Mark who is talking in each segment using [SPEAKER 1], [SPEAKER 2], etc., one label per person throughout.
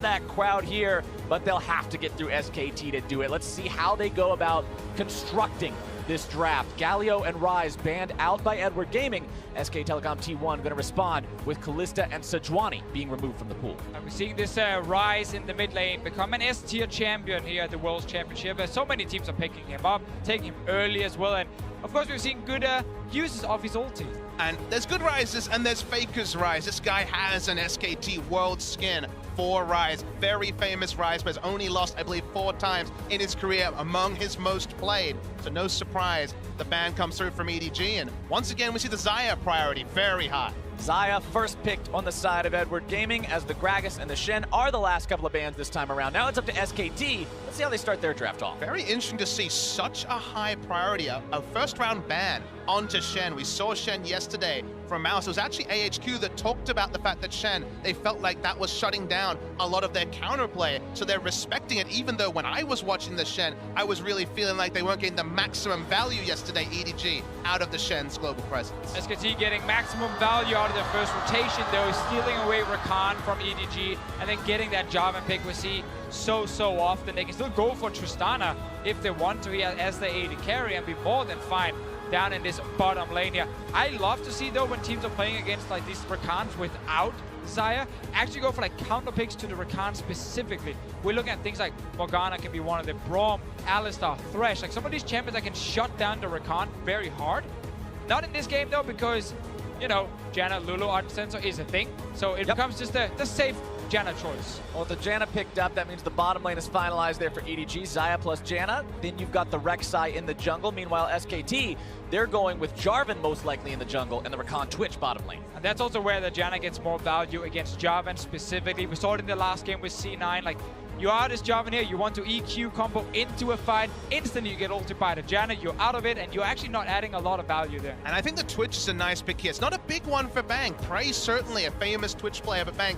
[SPEAKER 1] that crowd here, but they'll have to get through SKT to do it. Let's see how they go about constructing this draft. Galio and Rise banned out by Edward Gaming. SK Telecom T1 going to respond with Kalista and Sejuani being removed from the pool.
[SPEAKER 2] And we're seeing this Rise in the mid lane become an S-tier champion here at the World's Championship. So many teams are picking him up, taking him early as well. And of course, we've seen good uses of his ulti.
[SPEAKER 3] And there's good Rises and there's Faker's Rise. This guy has an SKT World skin for Rise. Very famous Rise, but has only lost, I believe, 4 times in his career, among his most played. So no surprise the ban comes through from EDG. And once again, we see the Xayah priority very high.
[SPEAKER 1] Xayah first picked on the side of Edward Gaming, as the Gragas and the Shen are the last couple of bans this time around. Now it's up to SKT. Let's see how they start their draft off.
[SPEAKER 3] Very interesting to see such a high priority, a first round ban onto Shen. We saw Shen yesterday from Mouse. It was actually AHQ that talked about the fact that Shen, they felt like that was shutting down a lot of their counterplay, so they're respecting it, even though when I was watching the Shen, I was really feeling like they weren't getting the maximum value yesterday, EDG, out of the Shen's global presence.
[SPEAKER 2] SKT getting maximum value out of their first rotation, though, stealing away Rakan from EDG, and then getting that Jarvan pick we see so often. They can still go for Tristana if they want to as the AD carry and be more than fine down in this bottom lane here. I love to see, though, when teams are playing against like these Rakans without Xayah, actually go for like counter picks to the Rakan specifically. We're looking at things like Morgana can be one of them, Braum, Alistar, Thresh, like some of these champions that can shut down the Rakan very hard. Not in this game, though, because, you know, Janna, Lulu, Art Sensor is a thing, so it becomes just the safe Janna choice.
[SPEAKER 1] Well, the Janna picked up, that means the bottom lane is finalized there for EDG. Xayah plus Janna. Then you've got the Rek'Sai in the jungle. Meanwhile, SKT, they're going with Jarvan most likely in the jungle and the Rakan Twitch bottom lane.
[SPEAKER 2] And that's also where the Janna gets more value against Jarvan specifically. We saw it in the last game with C9. Like, you are this Jarvan here, you want to EQ combo into a fight, instantly you get ulted by the Janna, you're out of it, and you're actually not adding a lot of value there.
[SPEAKER 3] And I think the Twitch is a nice pick here. It's not a big one for Bang. Prey certainly a famous Twitch player, but Bang,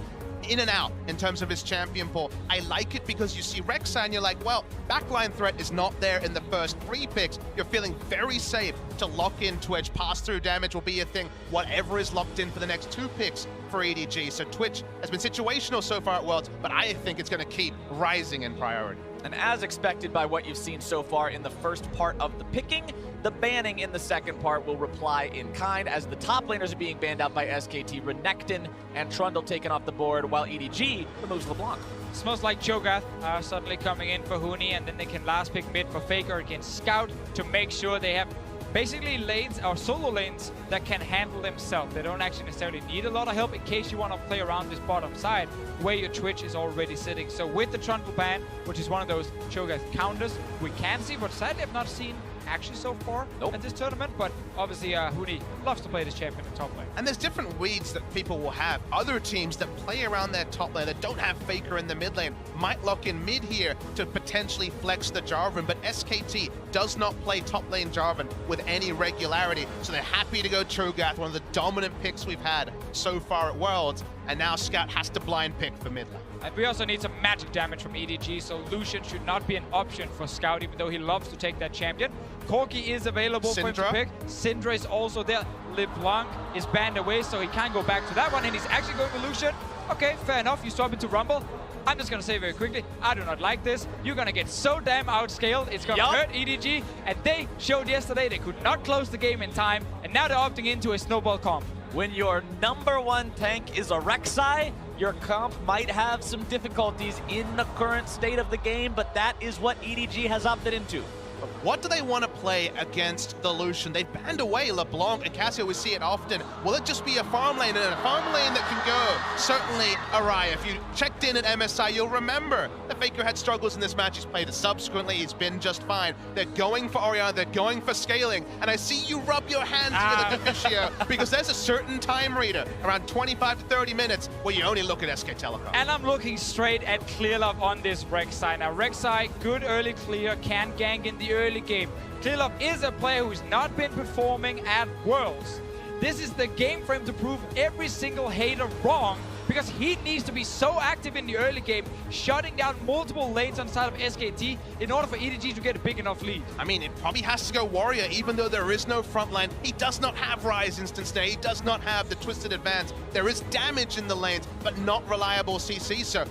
[SPEAKER 3] in and out in terms of his champion pool. I like it because you see Rek'Sai and you're like, well, backline threat is not there in the first 3 picks. You're feeling very safe to lock in Twitch. Pass-through damage will be a thing, whatever is locked in for the next 2 picks for EDG. So Twitch has been situational so far at Worlds, but I think it's going to keep rising in priority.
[SPEAKER 1] And as expected by what you've seen so far in the first part of the picking, the banning in the second part will reply in kind, as the top laners are being banned out by SKT, Renekton and Trundle taken off the board, while EDG removes LeBlanc.
[SPEAKER 2] Smells like Cho'Gath suddenly coming in for Huni, and then they can last pick mid for Faker against Scout to make sure they have basically lanes or solo lanes that can handle themselves. They don't actually necessarily need a lot of help in case you want to play around this bottom side where your Twitch is already sitting. So with the Trundle ban, which is one of those Cho'Gath counters, we can see, but sadly I've not seen actually so far at this tournament, but obviously Huni loves to play this champion in top lane.
[SPEAKER 3] And there's different weeds that people will have. Other teams that play around their top lane that don't have Faker in the mid lane might lock in mid here to potentially flex the Jarvan, but SKT does not play top lane Jarvan with any regularity, so they're happy to go Cho'Gath, one of the dominant picks we've had so far at Worlds, and now Scout has to blind pick for mid lane.
[SPEAKER 2] And we also need some magic damage from EDG, so Lucian should not be an option for Scout, even though he loves to take that champion. Corki is available for him to pick. Syndra is also there. LeBlanc is banned away, so he can't go back to that one, and he's actually going to Lucian. Okay, fair enough, you swap into Rumble. I'm just going to say very quickly, I do not like this. You're going to get so damn outscaled, it's going to hurt EDG, and they showed yesterday they could not close the game in time, and now they're opting into a snowball comp.
[SPEAKER 1] When your #1 tank is a Rek'Sai, your comp might have some difficulties in the current state of the game, but that is what EDG has opted into.
[SPEAKER 3] But what do they want to play against the Lucian? They've banned away LeBlanc and Cassio. We see it often. Will it just be a farm lane, and a farm lane that can go? Certainly Araya. If you checked in at MSI, you'll remember that Faker had struggles in this match. He's played it subsequently. He's been just fine. They're going for Oriana. They're going for scaling. And I see you rub your hands with the Deficio because there's a certain time reader, around 25 to 30 minutes, where you only look at SK Telecom.
[SPEAKER 2] And I'm looking straight at Clearlove on this Rek'Sai. Now, Rek'Sai, good early clear, can gank in the early game. Clearlove is a player who's not been performing at Worlds. This is the game for him to prove every single hater wrong, because he needs to be so active in the early game, shutting down multiple lanes on the side of SKT in order for EDG to get a big enough lead.
[SPEAKER 3] I mean, it probably has to go Warrior, even though there is no front line. He does not have Rise instance there. He does not have the Twisted Advance. There is damage in the lanes, but not reliable CC, so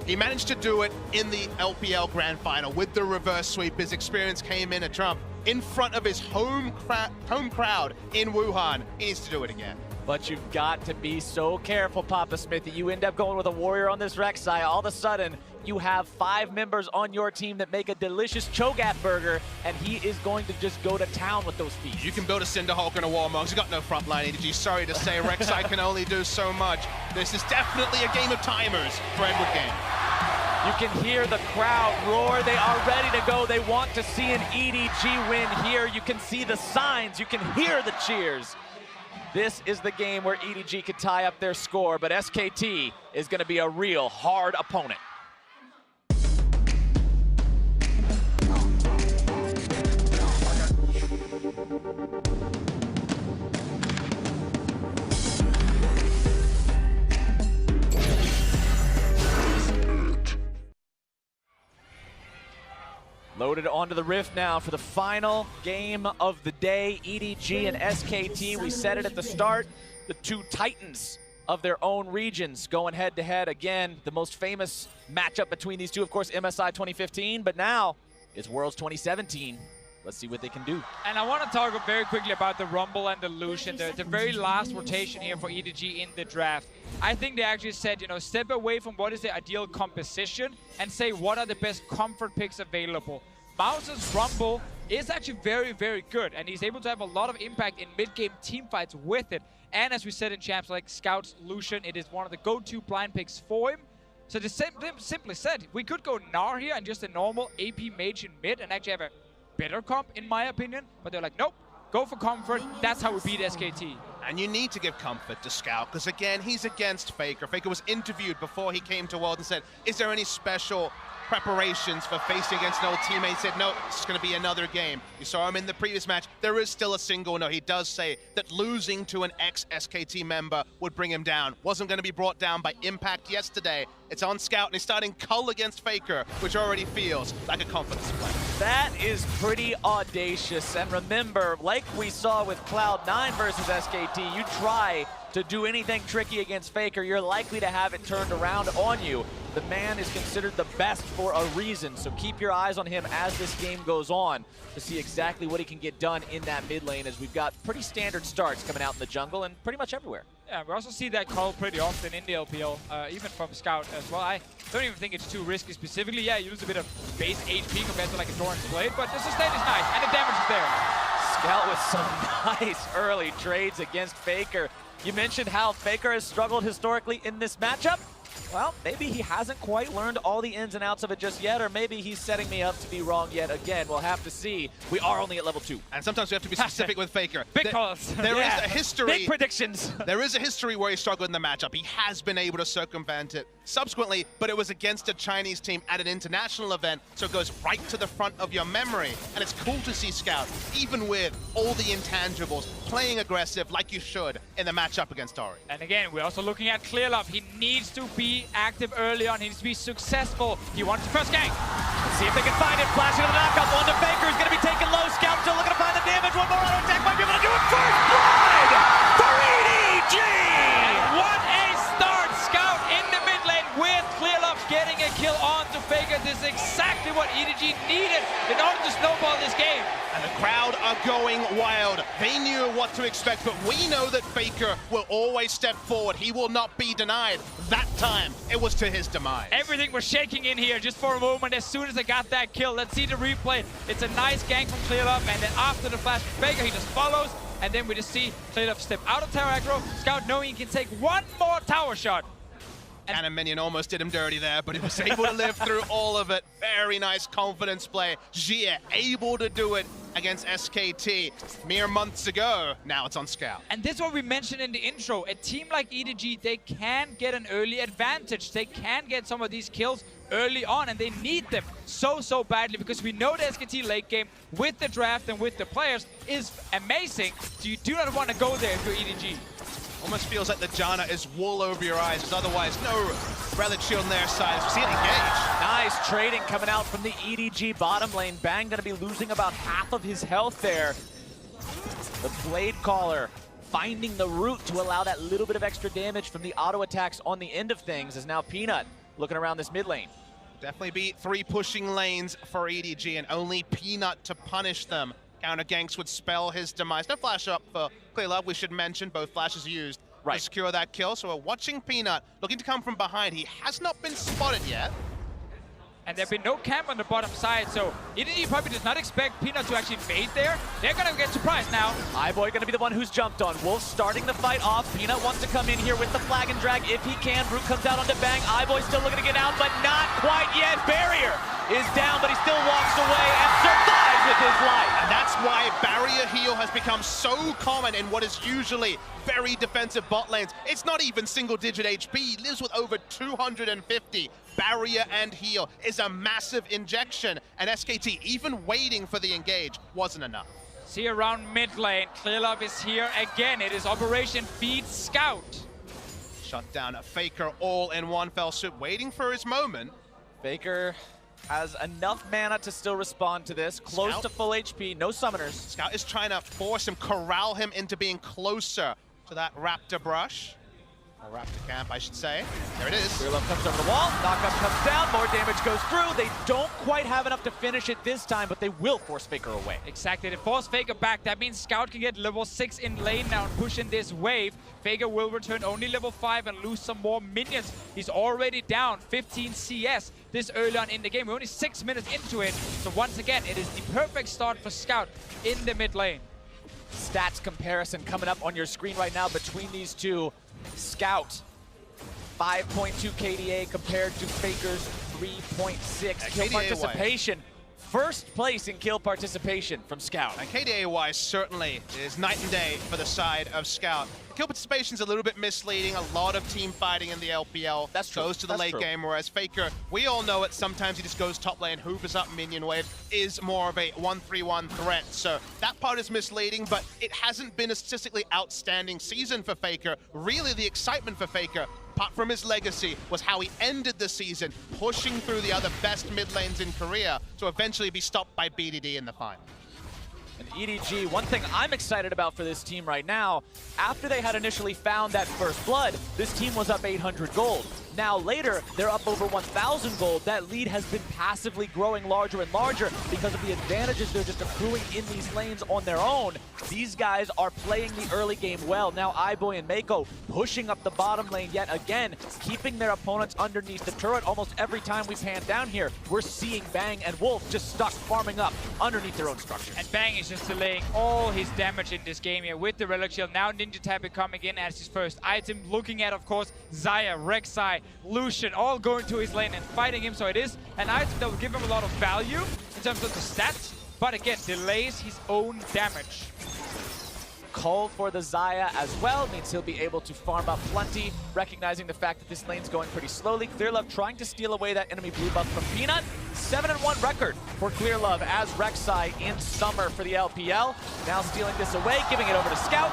[SPEAKER 3] He managed to do it in the LPL Grand Final with the reverse sweep. His experience came in a trump in front of his home crowd in Wuhan. He needs to do it again.
[SPEAKER 1] But you've got to be so careful, Papa Smithy. You end up going with a warrior on this Rek'Sai. All of a sudden, you have 5 members on your team that make a delicious Cho'Gath burger, and he is going to just go to town with those feet.
[SPEAKER 3] You can build a Cinderhulk and a Warmogs. You've got no front line EDG. Sorry to say, Rek'Sai can only do so much. This is definitely a game of timers for Edward Game.
[SPEAKER 1] You can hear the crowd roar. They are ready to go. They want to see an EDG win here. You can see the signs. You can hear the cheers. This is the game where EDG could tie up their score, but SKT is going to be a real hard opponent. Loaded onto the Rift now for the final game of the day. EDG and SKT, we said it at the start, the 2 titans of their own regions going head-to-head. Again, the most famous matchup between these two, of course, MSI 2015, but now it's Worlds 2017. Let's see what they can do.
[SPEAKER 2] And I want to talk very quickly about the Rumble and the Lucian, the very last rotation here for EDG in the draft. I think they actually said, you know, step away from what is the ideal composition and say what are the best comfort picks available. Mouse's Rumble is actually very, very good, and he's able to have a lot of impact in mid-game team fights with it. And as we said in champs like Scout's Lucian, it is one of the go-to blind picks for him. So they simply said, we could go Gnar here and just a normal AP mage in mid and actually have a better comp, in my opinion. But they're like, nope, go for comfort. That's how we beat SKT.
[SPEAKER 3] And you need to give comfort to Scout, because again, he's against Faker. Faker was interviewed before he came to World and said, is there any special preparations for facing against an old teammate? He said, no, it's going to be another game. You saw him in the previous match. There is still a single no. He does say that losing to an ex-SKT member would bring him down. Wasn't going to be brought down by Impact yesterday. It's on Scout, and he's starting Cull against Faker, which already feels like a confidence play.
[SPEAKER 1] That is pretty audacious. And remember, like we saw with Cloud9 versus SKT, you try to do anything tricky against Faker, you're likely to have it turned around on you. The man is considered the best for a reason, so keep your eyes on him as this game goes on to see exactly what he can get done in that mid lane, as we've got pretty standard starts coming out in the jungle and pretty much everywhere.
[SPEAKER 2] Yeah, we also see that call pretty often in the LPL, even from Scout as well. I don't even think it's too risky specifically. Yeah, you lose a bit of base HP compared to like a Doran's Blade, but the sustain is nice, and the damage is there.
[SPEAKER 1] Scout with some nice early trades against Faker. You mentioned how Faker has struggled historically in this matchup. Well, maybe he hasn't quite learned all the ins and outs of it just yet, or maybe he's setting me up to be wrong yet again. We'll have to see. We are only at level 2.
[SPEAKER 3] And sometimes we have to be specific with Faker.
[SPEAKER 2] Big calls.
[SPEAKER 3] There is a history.
[SPEAKER 1] Big predictions.
[SPEAKER 3] There is a history where he struggled in the matchup. He has been able to circumvent it subsequently, but it was against a Chinese team at an international event, so it goes right to the front of your memory. And it's cool to see Scout, even with all the intangibles, playing aggressive like you should in the matchup against Ori.
[SPEAKER 2] And again, we're also looking at Clearlove. He needs to be active early on. He needs to be successful. He wants to first gank.
[SPEAKER 1] Let's see if they can find it. Flashing to the knockup. One to Faker. He's going to be taken low. Scout still looking to find the damage. One more auto attack might be able to do it. First blood for EDG!
[SPEAKER 2] And what a start! Scout in the mid lane with Clearlove getting a kill on to Faker. This is exactly what EDG needed in order to snowball this game.
[SPEAKER 3] And the crowd are going wild. They knew what to expect, but we know that Faker will always step forward. He will not be denied. That time, it was to his demise.
[SPEAKER 2] Everything was shaking in here just for a moment as soon as they got that kill. Let's see the replay. It's a nice gank from Clearlove, and then after the flash from Faker, he just follows, and then we just see Clearlove step out of tower aggro. Scout knowing he can take one more tower shot.
[SPEAKER 3] Cannon Minion almost did him dirty there, but he was able to live through all of it. Very nice confidence play. Jie able to do it against SKT mere months ago. Now it's on Scout.
[SPEAKER 2] And this is what we mentioned in the intro. A team like EDG, they can get an early advantage. They can get some of these kills early on, and they need them so badly, because we know the SKT late game with the draft and with the players is amazing. So you do not want to go there if you're EDG.
[SPEAKER 3] Almost feels like the Janna is wool over your eyes, because otherwise no relic shield on their side. We see it engage.
[SPEAKER 1] Nice trading coming out from the EDG bottom lane. Bang gonna be losing about half of his health there. The Blade Caller finding the root to allow that little bit of extra damage from the auto attacks on the end of things, as now Peanut looking around this mid lane.
[SPEAKER 3] Definitely be 3 pushing lanes for EDG and only Peanut to punish them. Counter ganks would spell his demise. No flash up for Clearlove, we should mention. Both flashes used to secure that kill. So we're watching Peanut looking to come from behind. He has not been spotted yet.
[SPEAKER 2] And there's been no camp on the bottom side, so EDG probably does not expect Peanut to actually invade there. They're gonna get surprised now.
[SPEAKER 1] iBoy gonna be the one who's jumped on. Wolf starting the fight off. Peanut wants to come in here with the flag and drag if he can. Root comes out onto Bang. iBoy still looking to get out, but not quite yet. Barrier is down, but he still walks away and survives with his life.
[SPEAKER 3] And that's why barrier heal has become so common in what is usually very defensive bot lanes. It's not even single-digit HP. He lives with over 250. Barrier and heal is a massive injection, and SKT, even waiting for the engage, wasn't enough.
[SPEAKER 2] See around mid lane, Clearlove is here again. It is Operation Feed Scout.
[SPEAKER 3] Shut down a Faker all in one fell swoop, waiting for his moment.
[SPEAKER 1] Faker has enough mana to still respond to this. Close
[SPEAKER 3] Scout.
[SPEAKER 1] to full HP, no summoners.
[SPEAKER 3] Scout is trying to force him, corral him into being closer to that Raptor brush. Or Raptor camp, I should say. There it is.
[SPEAKER 1] Clearlove comes over the wall, knockup comes down, more damage goes through. They don't quite have enough to finish it this time, but they will force Faker away.
[SPEAKER 2] Exactly, they force Faker back. That means Scout can get level 6 in lane now and push in this wave. Faker will return only level 5 and lose some more minions. He's already down 15 CS this early on in the game. We're only 6 minutes into it. So once again, it is the perfect start for Scout in the mid lane.
[SPEAKER 1] Stats comparison coming up on your screen right now between these two. Scout, 5.2 KDA compared to Faker's 3.6. Kill
[SPEAKER 3] KDA
[SPEAKER 1] participation. First place in kill participation from Scout.
[SPEAKER 3] And KDA-wise certainly is night and day for the side of Scout. Kill participation's a little bit misleading. A lot of team fighting in the LPL.
[SPEAKER 1] That's true.
[SPEAKER 3] Goes to the late game, whereas Faker, we all know it, sometimes he just goes top lane, hoovers up minion wave, is more of a 1-3-1 threat. So that part is misleading, but it hasn't been a statistically outstanding season for Faker. Really the excitement for Faker, apart from his legacy, was how he ended the season, pushing through the other best mid lanes in Korea to eventually be stopped by BDD in the final.
[SPEAKER 1] And EDG, one thing I'm excited about for this team right now, after they had initially found that first blood, this team was up 800 gold. Now later, they're up over 1,000 gold. That lead has been passively growing larger and larger because of the advantages they're just accruing in these lanes on their own. These guys are playing the early game well. Now iBoy and Mako pushing up the bottom lane yet again, keeping their opponents underneath the turret. Almost every time we pan down here, we're seeing Bang and Wolf just stuck farming up underneath their own structures.
[SPEAKER 2] And Bang is just delaying all his damage in this game here with the Relic Shield. Now Ninja Tabby coming in as his first item, looking at, of course, Xayah, Rek'Sai, Lucian, all going to his lane and fighting him. So it is an item that will give him a lot of value in terms of the stats, but again, delays his own damage.
[SPEAKER 1] Call for the Xayah as well means he'll be able to farm up plenty, recognizing the fact that this lane's going pretty slowly. Clearlove trying to steal away that enemy blue buff from Peanut. 7-1 record for Clearlove as Rek'Sai in summer for the LPL. Now stealing this away, giving it over to Scout.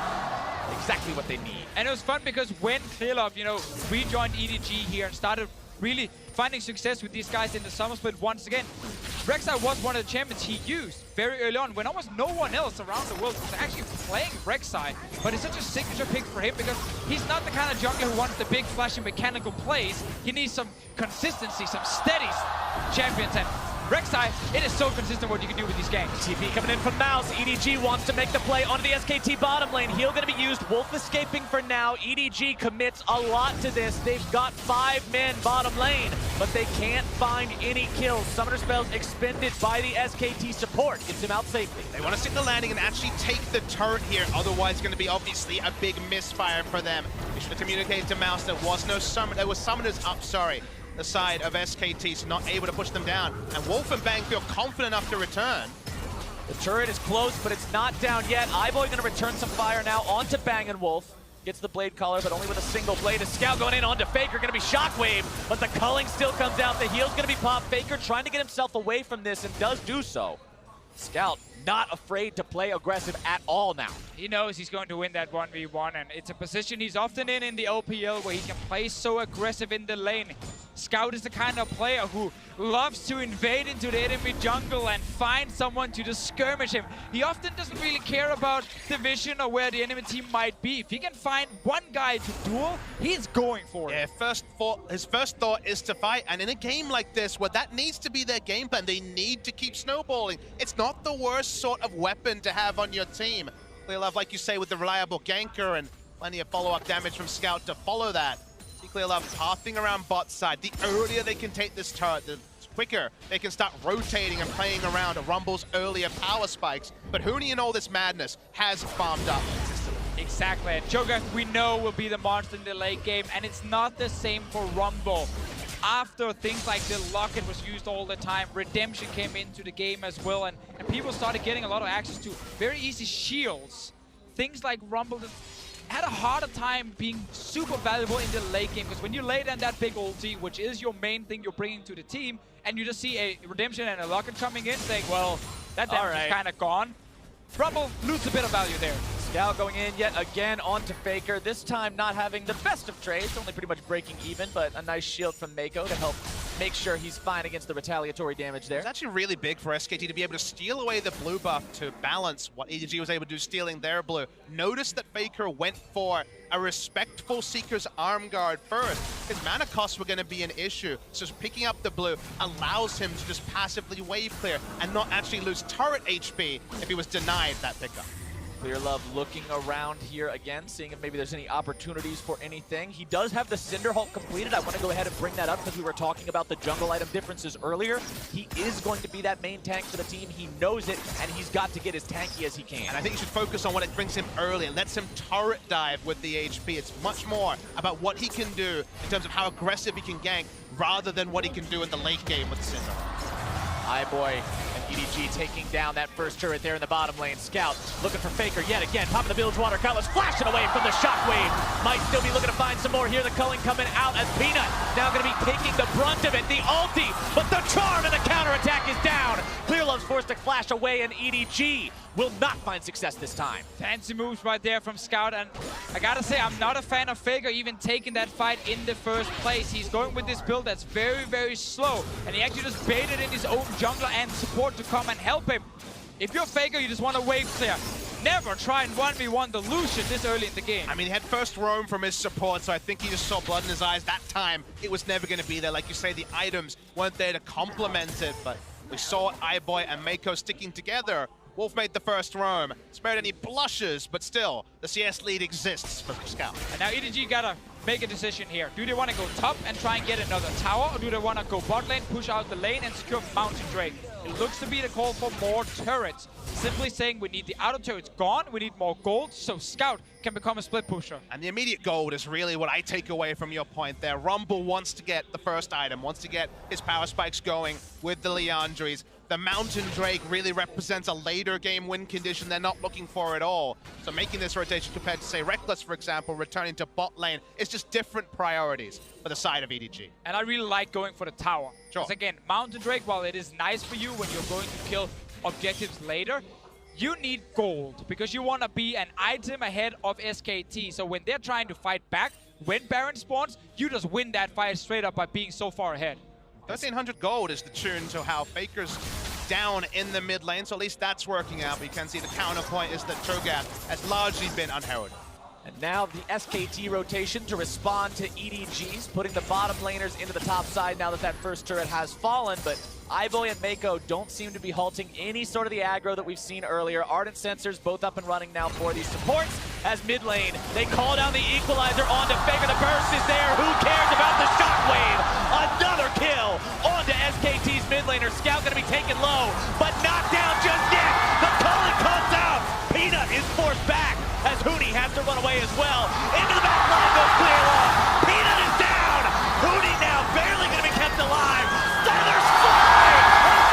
[SPEAKER 1] Exactly what they need.
[SPEAKER 2] And it was fun because when Clearlove, rejoined EDG here and started really finding success with these guys in the summer split once again, Rek'Sai was one of the champions he used very early on when almost no one else around the world was actually playing Rek'Sai. But it's such a signature pick for him because he's not the kind of jungler who wants the big flashy mechanical plays. He needs some consistency, some steady champions. And Rek'Sai, it is so consistent what you can do with these games.
[SPEAKER 1] TP coming in from Mouse. EDG wants to make the play onto the SKT bottom lane. Heal going to be used. Wolf escaping for now. EDG commits a lot to this. They've got 5 men bottom lane, but they can't find any kills. Summoner spells expended by the SKT support. Gets him out safely.
[SPEAKER 3] They want to stick the landing and actually take the turret here. Otherwise, it's going to be obviously a big misfire for them. They should have communicated to Mouse there was no summon. There was summoners up, the side of SKT, so not able to push them down. And Wolf and Bang feel confident enough to return.
[SPEAKER 1] The turret is close, but it's not down yet. iBoy going to return some fire now onto Bang and Wolf. Gets the blade collar, but only with a single blade. A Scout going in onto Faker, going to be Shockwave, but the culling still comes out. The heal's going to be popped. Faker trying to get himself away from this and does do so. Scout not afraid to play aggressive at all now.
[SPEAKER 2] He knows he's going to win that 1v1, and it's a position he's often in the OPL where he can play so aggressive in the lane. Scout is the kind of player who loves to invade into the enemy jungle and find someone to just skirmish him. He often doesn't really care about the vision or where the enemy team might be. If he can find one guy to duel, he's going for it.
[SPEAKER 3] Yeah, his first thought is to fight, and in a game like this where that needs to be their game plan, they need to keep snowballing. It's not the worst sort of weapon to have on your team. Clearlove, like you say, with the reliable ganker and plenty of follow-up damage from Scout to follow that. See Clearlove pathing around bot side. The earlier they can take this turret, the quicker they can start rotating and playing around Rumble's earlier power spikes. But Huni in all this madness has farmed up consistently.
[SPEAKER 2] Exactly. And Cho'Gath, we know, will be the monster in the late game, and it's not the same for Rumble. After things like the Locket was used all the time, Redemption came into the game as well, and people started getting a lot of access to very easy shields. Things like Rumble had a harder time being super valuable in the late game, because when you lay down that big ulti, which is your main thing you're bringing to the team, and you just see a Redemption and a Locket coming in saying, well, that damage is kind of gone, Rumble loses a bit of value there.
[SPEAKER 1] Scout going in yet again onto Faker, this time not having the best of trades, only pretty much breaking even, but a nice shield from Mako to help make sure he's fine against the retaliatory damage there.
[SPEAKER 3] It's actually really big for SKT to be able to steal away the blue buff to balance what EDG was able to do stealing their blue. Notice that Faker went for a respectful Seeker's arm guard first. His mana costs were going to be an issue, so picking up the blue allows him to just passively wave clear and not actually lose turret HP if he was denied that pickup.
[SPEAKER 1] Clearlove looking around here again, seeing if maybe there's any opportunities for anything. He does have the Cinder Hulk completed. I want to go ahead and bring that up because we were talking about the jungle item differences earlier. He is going to be that main tank for the team. He knows it, and he's got to get as tanky as he can.
[SPEAKER 3] And I think you should focus on what it brings him early and lets him turret dive with the HP. It's much more about what he can do in terms of how aggressive he can gank rather than what he can do in the late game with Cinder Hulk.
[SPEAKER 1] Boy. EDG taking down that first turret there in the bottom lane. Scout looking for Faker yet again. Popping the Bilge Water Cutlass, flashing away from the shockwave. Might still be looking to find some more here. The culling coming out as Peanut now going to be taking the brunt of it. The ulti, but the charm and the counterattack is down. Clearlove's forced to flash away, and EDG will not find success this time.
[SPEAKER 2] Fancy moves right there from Scout, and I gotta say, I'm not a fan of Faker even taking that fight in the first place. He's going with this build that's very, very slow, and he actually just baited in his own jungler and support to come and help him. If you're Faker, you just want to wave clear. Never try and 1v1 the Lucian this early in the game.
[SPEAKER 3] I mean, he had first roam from his support, so I think he just saw blood in his eyes. That time, it was never going to be there. Like you say, the items weren't there to complement it, but we saw iBoy and Mako sticking together. Wolf made the first roam, spared any blushes, but still, the CS lead exists for Scout.
[SPEAKER 2] And now EDG gotta make a decision here. Do they want to go top and try and get another tower, or do they want to go bot lane, push out the lane, and secure Mountain Drake? It looks to be the call for more turrets. Simply saying we need the outer turrets gone, we need more gold, so Scout can become a split pusher.
[SPEAKER 3] And the immediate gold is really what I take away from your point there. Rumble wants to get the first item, wants to get his power spikes going with the Liandry's. The Mountain Drake really represents a later game win condition they're not looking for at all. So making this rotation compared to, say, Reckless, for example, returning to bot lane, it's just different priorities for the side of EDG.
[SPEAKER 2] And I really like going for the tower.
[SPEAKER 3] Sure.
[SPEAKER 2] Because again, Mountain Drake, while it is nice for you when you're going to kill objectives later, you need gold because you want to be an item ahead of SKT. So when they're trying to fight back, when Baron spawns, you just win that fight straight up by being so far ahead.
[SPEAKER 3] 1300 gold is the tune to how Faker's down in the mid lane, so at least that's working out. But you can see the counterpoint is that Cho'Gath has largely been unheralded.
[SPEAKER 1] And now the SKT rotation to respond to EDG's, putting the bottom laners into the top side now that that first turret has fallen. But iBoy and Mako don't seem to be halting any sort of the aggro that we've seen earlier. Ardent Sensors both up and running now for these supports. As mid lane, they call down the equalizer onto Faker. The burst is there. Who cares about the shockwave? Another kill onto SKT's mid laner. Scout going to be taken low, but not down just yet. The culling comes out. Peanut is forced back as Huni has to run away as well. Into the back line goes Clearlove. Peanut is down. Huni now barely going to be kept alive. Feathers fly.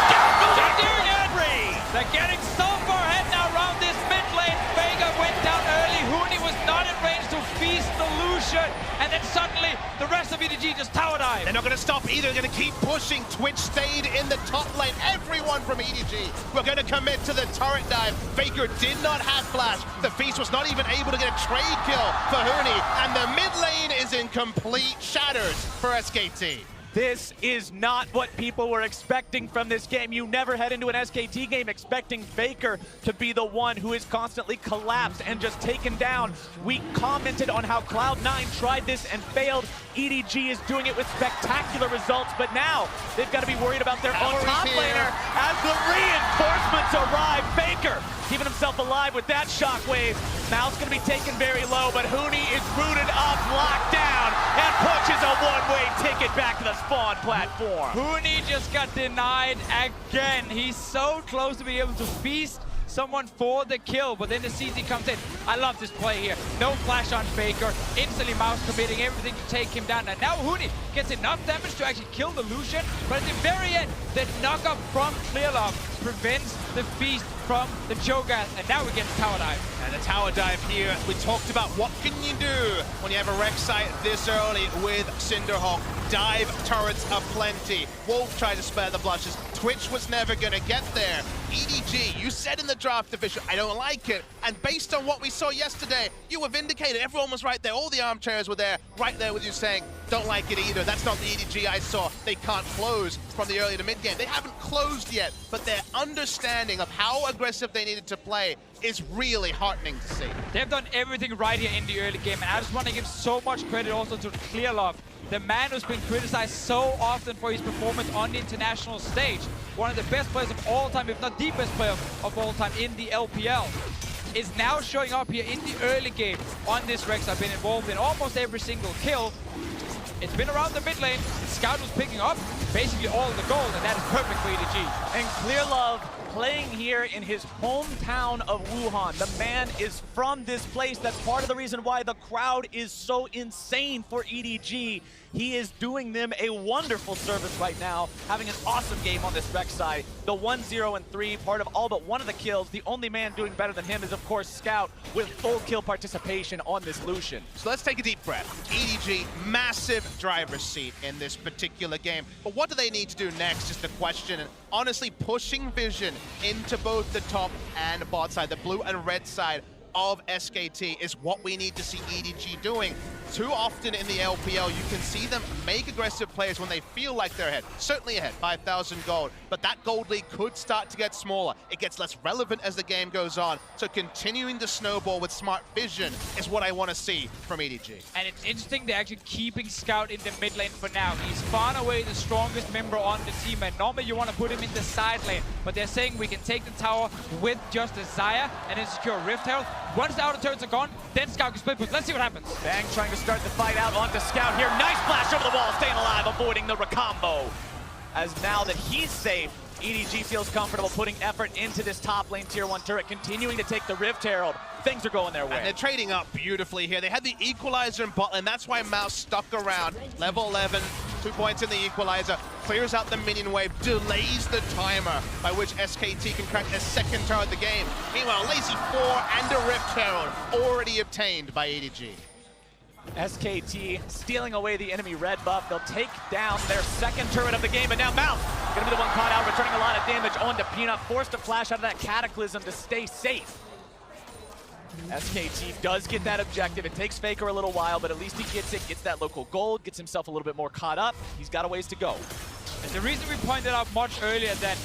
[SPEAKER 1] Scout goes up to three.
[SPEAKER 2] They're getting so far ahead now around this mid lane. Vega went down early. Huni was not in range to feast the Lucian. And then suddenly, the rest of EDG just tower dive.
[SPEAKER 3] They're not going to stop Either going to keep pushing. Twitch stayed in the top lane. Everyone from EDG were going to commit to the turret dive. Faker did not have flash. The Feast was not even able to get a trade kill for Huni. And the mid lane is in complete shatters for SKT.
[SPEAKER 1] This is not what people were expecting from this game. You never head into an SKT game expecting Faker to be the one who is constantly collapsed and just taken down. We commented on how Cloud9 tried this and failed. EDG is doing it with spectacular results, but now they've got to be worried about their own top laner as the reinforcements arrive. Faker keeping himself alive with that shockwave. Mal's going to be taken very low, but Huni is rooted up, locked down, and pushes a one-way ticket back to the spawn platform.
[SPEAKER 2] Huni just got denied again. He's so close to be able to feast someone for the kill, but then the CZ comes in. I love this play here. No flash on Faker. Instantly Mouse committing everything to take him down. And now Huni gets enough damage to actually kill the Lucian, but at the very end, the knockup from Clearlove prevents the Feast from the Cho'Gath, and now we get the tower dive.
[SPEAKER 3] And the tower dive here, we talked about what can you do when you have a Rek'Sai this early with Cinderhawk. Dive turrets aplenty. Wolf tried to spare the blushes. Twitch was never going to get there. EDG, you said in the draft division, I don't like it. And based on what we saw yesterday, you were vindicated. Everyone was right there. All the armchairs were there, right there with you saying, don't like it either. That's not the EDG I saw. They can't close from the early to mid game. They haven't closed yet, but their understanding of how aggressive they needed to play is really heartening to see.
[SPEAKER 2] They've done everything right here in the early game, and I just want to give so much credit also to Clearlove, the man who's been criticized so often for his performance on the international stage. One of the best players of all time, if not the best player of all time in the LPL, is now showing up here in the early game on this Rex. I've been involved in almost every single kill. It's been around the mid lane. Scout was picking up basically all the gold, and that is perfect for EDG.
[SPEAKER 1] And Clearlove playing here in his hometown of Wuhan. The man is from this place. That's part of the reason why the crowd is so insane for EDG. He is doing them a wonderful service right now, having an awesome game on this Rek'Sai. The 1-0-3, part of all but one of the kills. The only man doing better than him is, of course, Scout, with full kill participation on this Lucian.
[SPEAKER 3] So let's take a deep breath. EDG, massive driver's seat in this particular game. But what do they need to do next is the question. And honestly, pushing Vision into both the top and bot side, the blue and red side of SKT, is what we need to see EDG doing. Too often in the LPL, you can see them make aggressive plays when they feel like they're ahead. Certainly ahead, 5,000 gold, but that gold lead could start to get smaller. It gets less relevant as the game goes on. So continuing to snowball with smart vision is what I want to see from EDG.
[SPEAKER 2] And it's interesting they're actually keeping Scout in the mid lane for now. He's far and away the strongest member on the team, and normally you want to put him in the side lane, but they're saying we can take the tower with just a Xayah and then secure Rift Herald. Once the outer turrets are gone, then Scout can split push. Let's see what happens.
[SPEAKER 1] Bang trying to start the fight out onto Scout here. Nice flash over the wall, staying alive, avoiding the recombo. As now that he's safe, EDG feels comfortable putting effort into this top lane tier 1 turret, continuing to take the Rift Herald. Things are going their way.
[SPEAKER 3] And they're trading up beautifully here. They had the equalizer in bot lane. That's why Mouse stuck around. Level 11, 2 points in the equalizer. Clears out the minion wave, delays the timer by which SKT can crack their second turret of the game. Meanwhile, Lazy 4 and a Rift Herald already obtained by EDG.
[SPEAKER 1] SKT stealing away the enemy red buff. They'll take down their second turret of the game, but now Mouse gonna be the one caught out, returning a lot of damage onto Peanut, forced to flash out of that Cataclysm to stay safe. SKT does get that objective. It takes Faker a little while, but at least he gets it, gets that local gold, gets himself a little bit more caught up. He's got a ways to go.
[SPEAKER 2] And the reason we pointed out much earlier that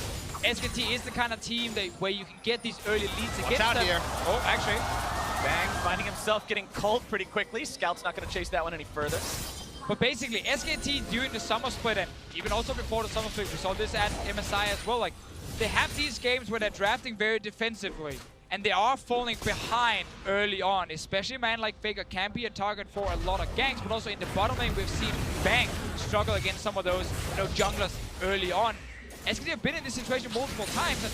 [SPEAKER 2] SKT is the kind of team where you can get these early leads against
[SPEAKER 3] out
[SPEAKER 2] them.
[SPEAKER 3] Here.
[SPEAKER 2] Oh, actually.
[SPEAKER 1] Bang, finding himself getting culled pretty quickly. Scout's not going to chase that one any further.
[SPEAKER 2] But basically, SKT during the summer split, and even also before the summer split, we saw this at MSI as well, like, they have these games where they're drafting very defensively, and they are falling behind early on, especially a man like Faker can be a target for a lot of ganks, but also in the bottom lane, we've seen Bang struggle against some of those, junglers early on. SKT have been in this situation multiple times, and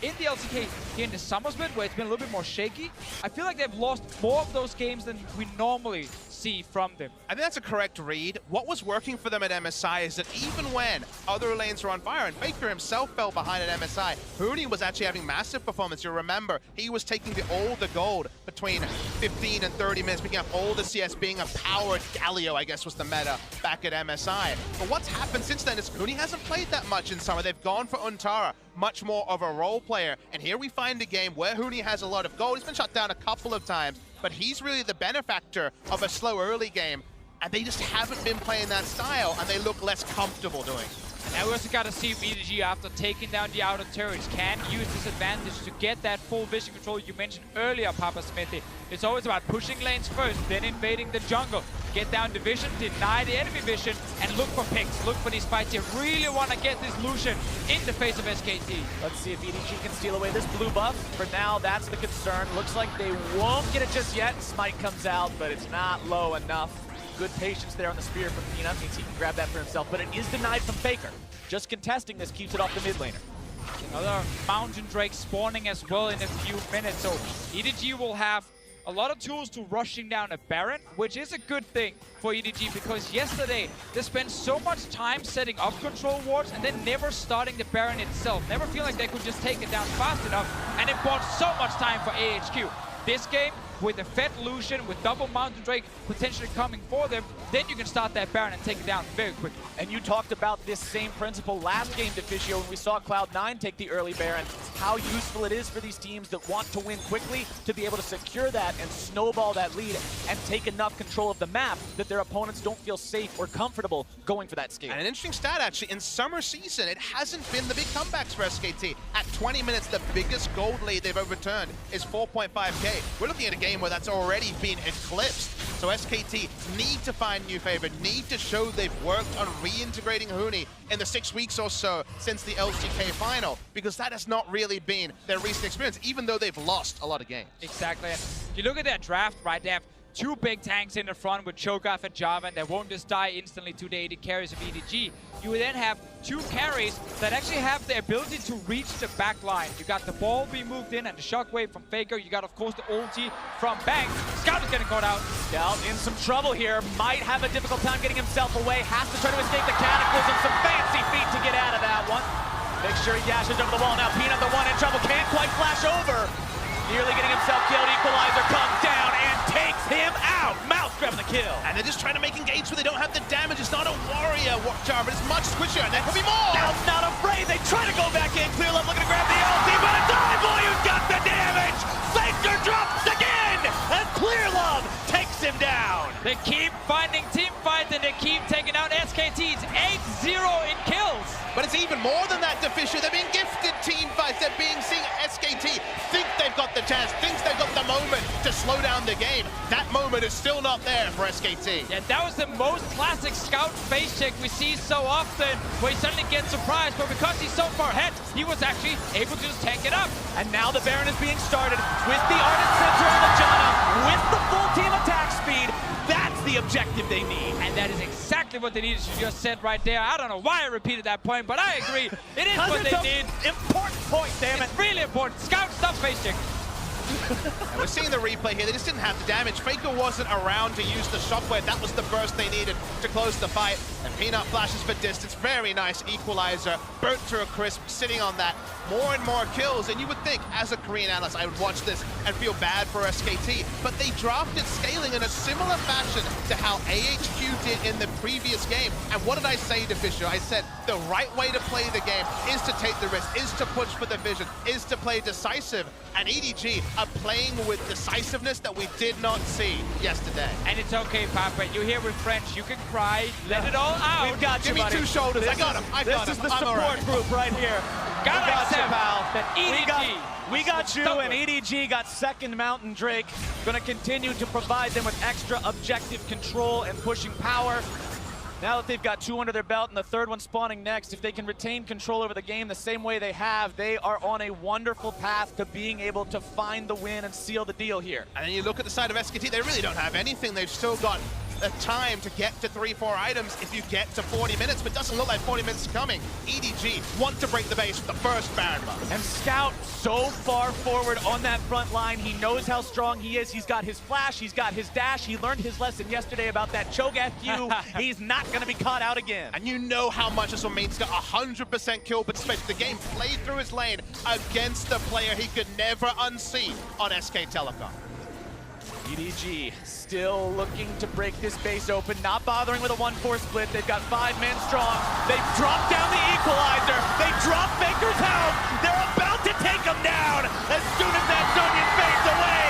[SPEAKER 2] in the LCK here in the summer split, where it's been a little bit more shaky, I feel like they've lost more of those games than we normally see from them.
[SPEAKER 3] I think that's a correct read. What was working for them at MSI is that even when other lanes were on fire, and Faker himself fell behind at MSI, Huni was actually having massive performance. You'll remember, he was taking all the gold between 15 and 30 minutes, picking up all the CS, being a powered Galio, I guess was the meta back at MSI. But what's happened since then is Huni hasn't played that much in summer. They've gone for Untara, much more of a role player. And here we find a game where Huni has a lot of gold. He's been shut down a couple of times, but he's really the benefactor of a slow early game. And they just haven't been playing that style, and they look less comfortable doing it.
[SPEAKER 2] Now we also got to see if EDG, after taking down the outer turrets, can use this advantage to get that full vision control you mentioned earlier, Papa Smithy. It's always about pushing lanes first, then invading the jungle. Get down the vision, deny the enemy vision, and look for picks. Look for these fights. You really want to get this Lucian in the face of SKT.
[SPEAKER 1] Let's see if EDG can steal away this blue buff. For now, that's the concern. Looks like they won't get it just yet. Smite comes out, but it's not low enough. Good patience there on the spear from Peanut. Means he can grab that for himself, but it is denied from Faker. Just contesting this keeps it off the mid laner.
[SPEAKER 2] Another Mountain Drake spawning as well in a few minutes. So EDG will have a lot of tools to rushing down a Baron, which is a good thing for EDG, because yesterday they spent so much time setting up control wards and then never starting the Baron itself. Never feel like they could just take it down fast enough, and it bought so much time for AHQ. This game, with a Fed Lucian, with double Mountain Drake potentially coming for them, then you can start that Baron and take it down very quickly.
[SPEAKER 1] And you talked about this same principle last game, Deficio, when we saw Cloud9 take the early Baron, how useful it is for these teams that want to win quickly to be able to secure that and snowball that lead and take enough control of the map that their opponents don't feel safe or comfortable going for that scale.
[SPEAKER 3] And an interesting stat, actually, in summer season, it hasn't been the big comebacks for SKT. At 20 minutes, the biggest gold lead they've overturned is 4.5k. We're looking at a game where that's already been eclipsed. So SKT need to find new favor, need to show they've worked on reintegrating Huni in the 6 weeks or so since the LCK final, because that has not really been their recent experience, even though they've lost a lot of games.
[SPEAKER 2] Exactly. And if you look at that draft, right, they have two big tanks in the front with Cho'Gath and Jarvan that won't just die instantly to the AD carries of EDG. You would then have two carries that actually have the ability to reach the back line. You got the ball being moved in and the shockwave from Faker. You got, of course, the ulti from Bang. Scout is getting caught out.
[SPEAKER 1] Scout in some trouble here. Might have a difficult time getting himself away. Has to try to escape the Cataclysm. Some fancy feet to get out of that one. Make sure he dashes over the wall. Now Peanut, the one in trouble, can't quite flash over. Nearly getting himself killed. Equalizer comes down and takes him out. Mouse grabbing the kill.
[SPEAKER 3] And they're just trying to make engage where they don't have the damage. It's not a warrior jar, but it's much squishier, and there could be more.
[SPEAKER 1] Scout's not afraid. They try to go back in. Clear Love looking to grab the ulti, but a dive boy who's got the damage. Faker drops again, and Clear Love takes him down.
[SPEAKER 2] They keep finding team fights and they keep taking out SKT's 8-0 in kills.
[SPEAKER 3] But it's even more than that, Deficio. They're being gifted team fights. They're being seeing SKT think they've got the chance, thinks they've got the moment to slow down the game. That moment is still not there for SKT.
[SPEAKER 2] Yeah, that was the most classic Scout face check we see so often, where he suddenly gets surprised, but because he's so far ahead, he was actually able to just tank it up.
[SPEAKER 1] And now the Baron is being started with the Ardent Center of the Janna, with the full team attack speed. That's the objective they need.
[SPEAKER 2] And that is exactly what they needed. You just said right there. I don't know why I repeated that point, but I agree. It is what they need.
[SPEAKER 1] Important point, damn it.
[SPEAKER 2] It's really important. Scout, stop face check.
[SPEAKER 3] And we're seeing the replay here. They just didn't have the damage. Faker wasn't around to use the shockwave. That was the burst they needed to close the fight. And Peanut flashes for distance. Very nice equalizer. Burnt to a crisp, sitting on that. More and more kills. And you would think, as a Korean analyst, I would watch this and feel bad for SKT. But they drafted scaling in a similar fashion to how AHQ did in the previous game. And what did I say to Fisher? I said the right way to play the game is to take the risk, is to push for the vision, is to play decisive. And EDG are playing with decisiveness that we did not see yesterday.
[SPEAKER 2] And it's okay, Papa. You're here with friends. You can cry. Let it all out.
[SPEAKER 1] We've got you,
[SPEAKER 3] Give me
[SPEAKER 1] buddy.
[SPEAKER 3] 2 shoulders. I got him. I got him.
[SPEAKER 1] This is the
[SPEAKER 3] I'm
[SPEAKER 1] support
[SPEAKER 3] all right.
[SPEAKER 1] group right here.
[SPEAKER 2] Gotta
[SPEAKER 1] got you,
[SPEAKER 2] accept
[SPEAKER 1] pal.
[SPEAKER 2] that EDG.
[SPEAKER 1] We got you,
[SPEAKER 2] stubborn.
[SPEAKER 1] and EDG got second Mountain Drake. Going to continue to provide them with extra objective control and pushing power. Now that they've got 2 under their belt and the third one spawning next, if they can retain control over the game the same way they have, they are on a wonderful path to being able to find the win and seal the deal here.
[SPEAKER 3] And then you look at the side of SKT, they really don't have anything. They've still got a time to get to 3-4 items if you get to 40 minutes, but doesn't look like 40 minutes is coming. EDG want to break the base with the first Baron buff.
[SPEAKER 1] And Scout so far forward on that front line. He knows how strong he is. He's got his flash, he's got his dash. He learned his lesson yesterday about that Cho'Gath Q. He's not going to be caught out again.
[SPEAKER 3] And you know how much this will mean. He's got 100% kill participation. The game played through his lane against the player he could never unsee on SK Telecom.
[SPEAKER 1] EDG still looking to break this base open, not bothering with a 1-4 split. They've got 5 men strong. They've dropped down the equalizer. They drop Faker's house. They're about to take him down. As soon as that Zonian fades away,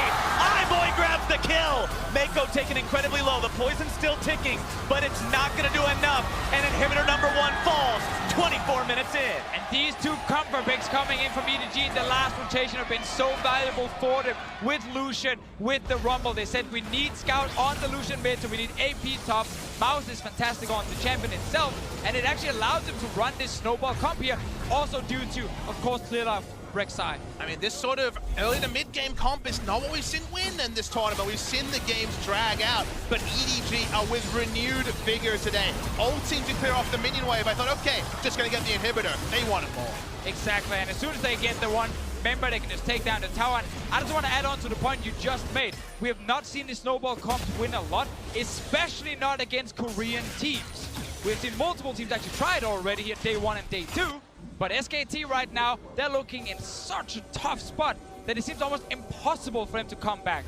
[SPEAKER 1] iBoy grabs the kill. Mako taken incredibly low. The poison's still ticking, but it's not going to do enough. And inhibitor number 1 falls 24 minutes in.
[SPEAKER 2] And these two comfort picks coming in from EDG in the last rotation have been so valuable for them with Lucian, with the Rumble. They said we need Scout on the Lucian mid, so we need AP top. Mouse is fantastic on the champion itself, and it actually allows them to run this snowball comp here, also due to, of course, Clearlove Rek'Sai.
[SPEAKER 3] I mean, this sort of early to mid-game comp is not what we've seen win in this tournament. We've seen the games drag out, but EDG are with renewed vigor today. Old team to clear off the minion wave. I thought, okay, just gonna get the inhibitor. They wanted more.
[SPEAKER 2] Exactly, and as soon as they get the one, remember they can just take down the tower. I just want to add on to the point you just made. We have not seen the snowball comps win a lot, especially not against Korean teams. We've seen multiple teams actually try it already here, day 1 and day 2. But SKT right now, they're looking in such a tough spot that it seems almost impossible for them to come back.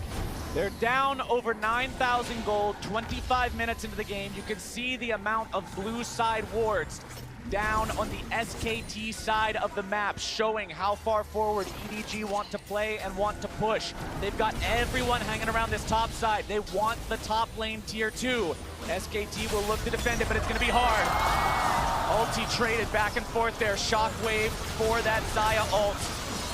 [SPEAKER 1] They're down over 9,000 gold, 25 minutes into the game. You can see the amount of blue side wards down on the SKT side of the map, showing how far forward EDG want to play and want to push. They've got everyone hanging around this top side. They want the top lane tier 2. SKT will look to defend it, but it's going to be hard. Ulti traded back and forth there. Shockwave for that Xayah ult.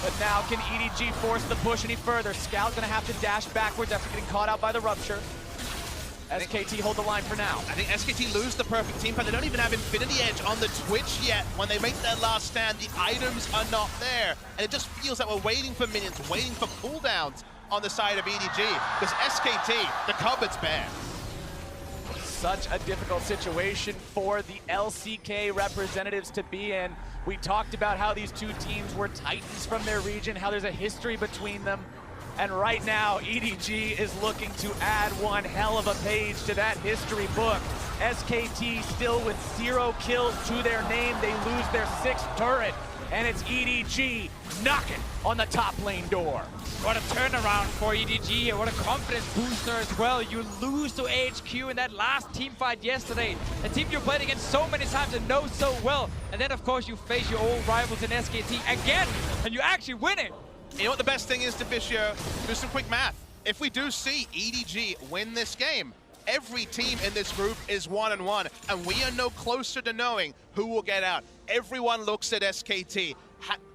[SPEAKER 1] But now can EDG force the push any further? Scout going to have to dash backwards after getting caught out by the Rupture. SKT hold the line for now.
[SPEAKER 3] I think SKT lose the perfect team, but they don't even have Infinity Edge on the Twitch yet. When they make their last stand, the items are not there. And it just feels like we're waiting for minions, waiting for cooldowns on the side of EDG. Because SKT, the cupboard's bare.
[SPEAKER 1] Such a difficult situation for the LCK representatives to be in. We talked about how these two teams were titans from their region, how there's a history between them. And right now, EDG is looking to add one hell of a page to that history book. SKT still with 0 kills to their name. They lose their 6th turret, and it's EDG knocking on the top lane door.
[SPEAKER 2] What a turnaround for EDG here. What a confidence booster as well. You lose to AHQ in that last team fight yesterday. A team you played against so many times and know so well. And then, of course, you face your old rivals in SKT again, and you actually win it.
[SPEAKER 3] You know what the best thing is, Deficio? Do some quick math. If we do see EDG win this game, every team in this group is 1-1, and we are no closer to knowing who will get out. Everyone looks at SKT,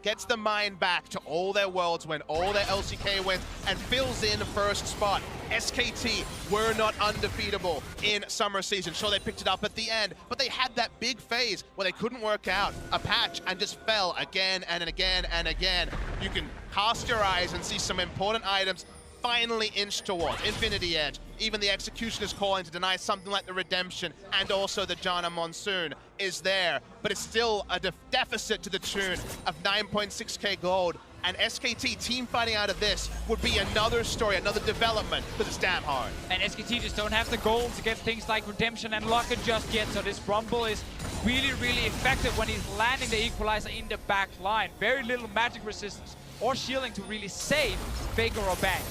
[SPEAKER 3] gets the mind back to all their Worlds win, all their LCK wins, and fills in first spot. SKT were not undefeatable in summer season. Sure, they picked it up at the end, but they had that big phase where they couldn't work out a patch and just fell again and again and again. You can cast your eyes and see some important items finally inch towards Infinity Edge. Even the Executioner's calling to deny something like the Redemption, and also the Janna Monsoon is there, but it's still a deficit to the tune of 9.6k gold. And SKT team fighting out of this would be another story, another development, because it's damn hard.
[SPEAKER 2] And SKT just don't have the gold to get things like Redemption and Locket just yet, so this Rumble is really, really effective when he's landing the Equalizer in the back line. Very little magic resistance or shielding to really save Faker or Bang.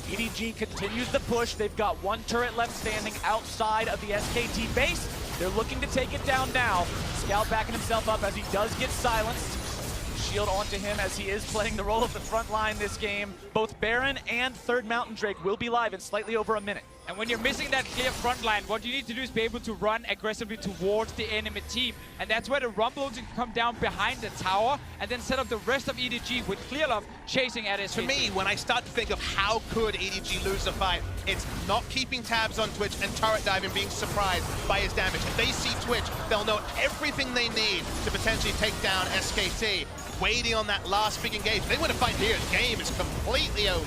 [SPEAKER 1] EDG continues the push. They've got 1 turret left standing outside of the SKT base. They're looking to take it down now. Scout backing himself up as he does get silenced. Shield onto him as he is playing the role of the front line this game. Both Baron and 3rd Mountain Drake will be live in slightly over a minute.
[SPEAKER 2] And when you're missing that clear front line, what you need to do is be able to run aggressively towards the enemy team. And that's where the Rumble can come down behind the tower and then set up the rest of EDG with Clearlove chasing at his
[SPEAKER 3] For me, when I start to think of how could EDG lose a fight, it's not keeping tabs on Twitch and turret diving, being surprised by his damage. If they see Twitch, they'll know everything they need to potentially take down SKT. Waiting on that last big engage. If they win a fight here, the game is completely over.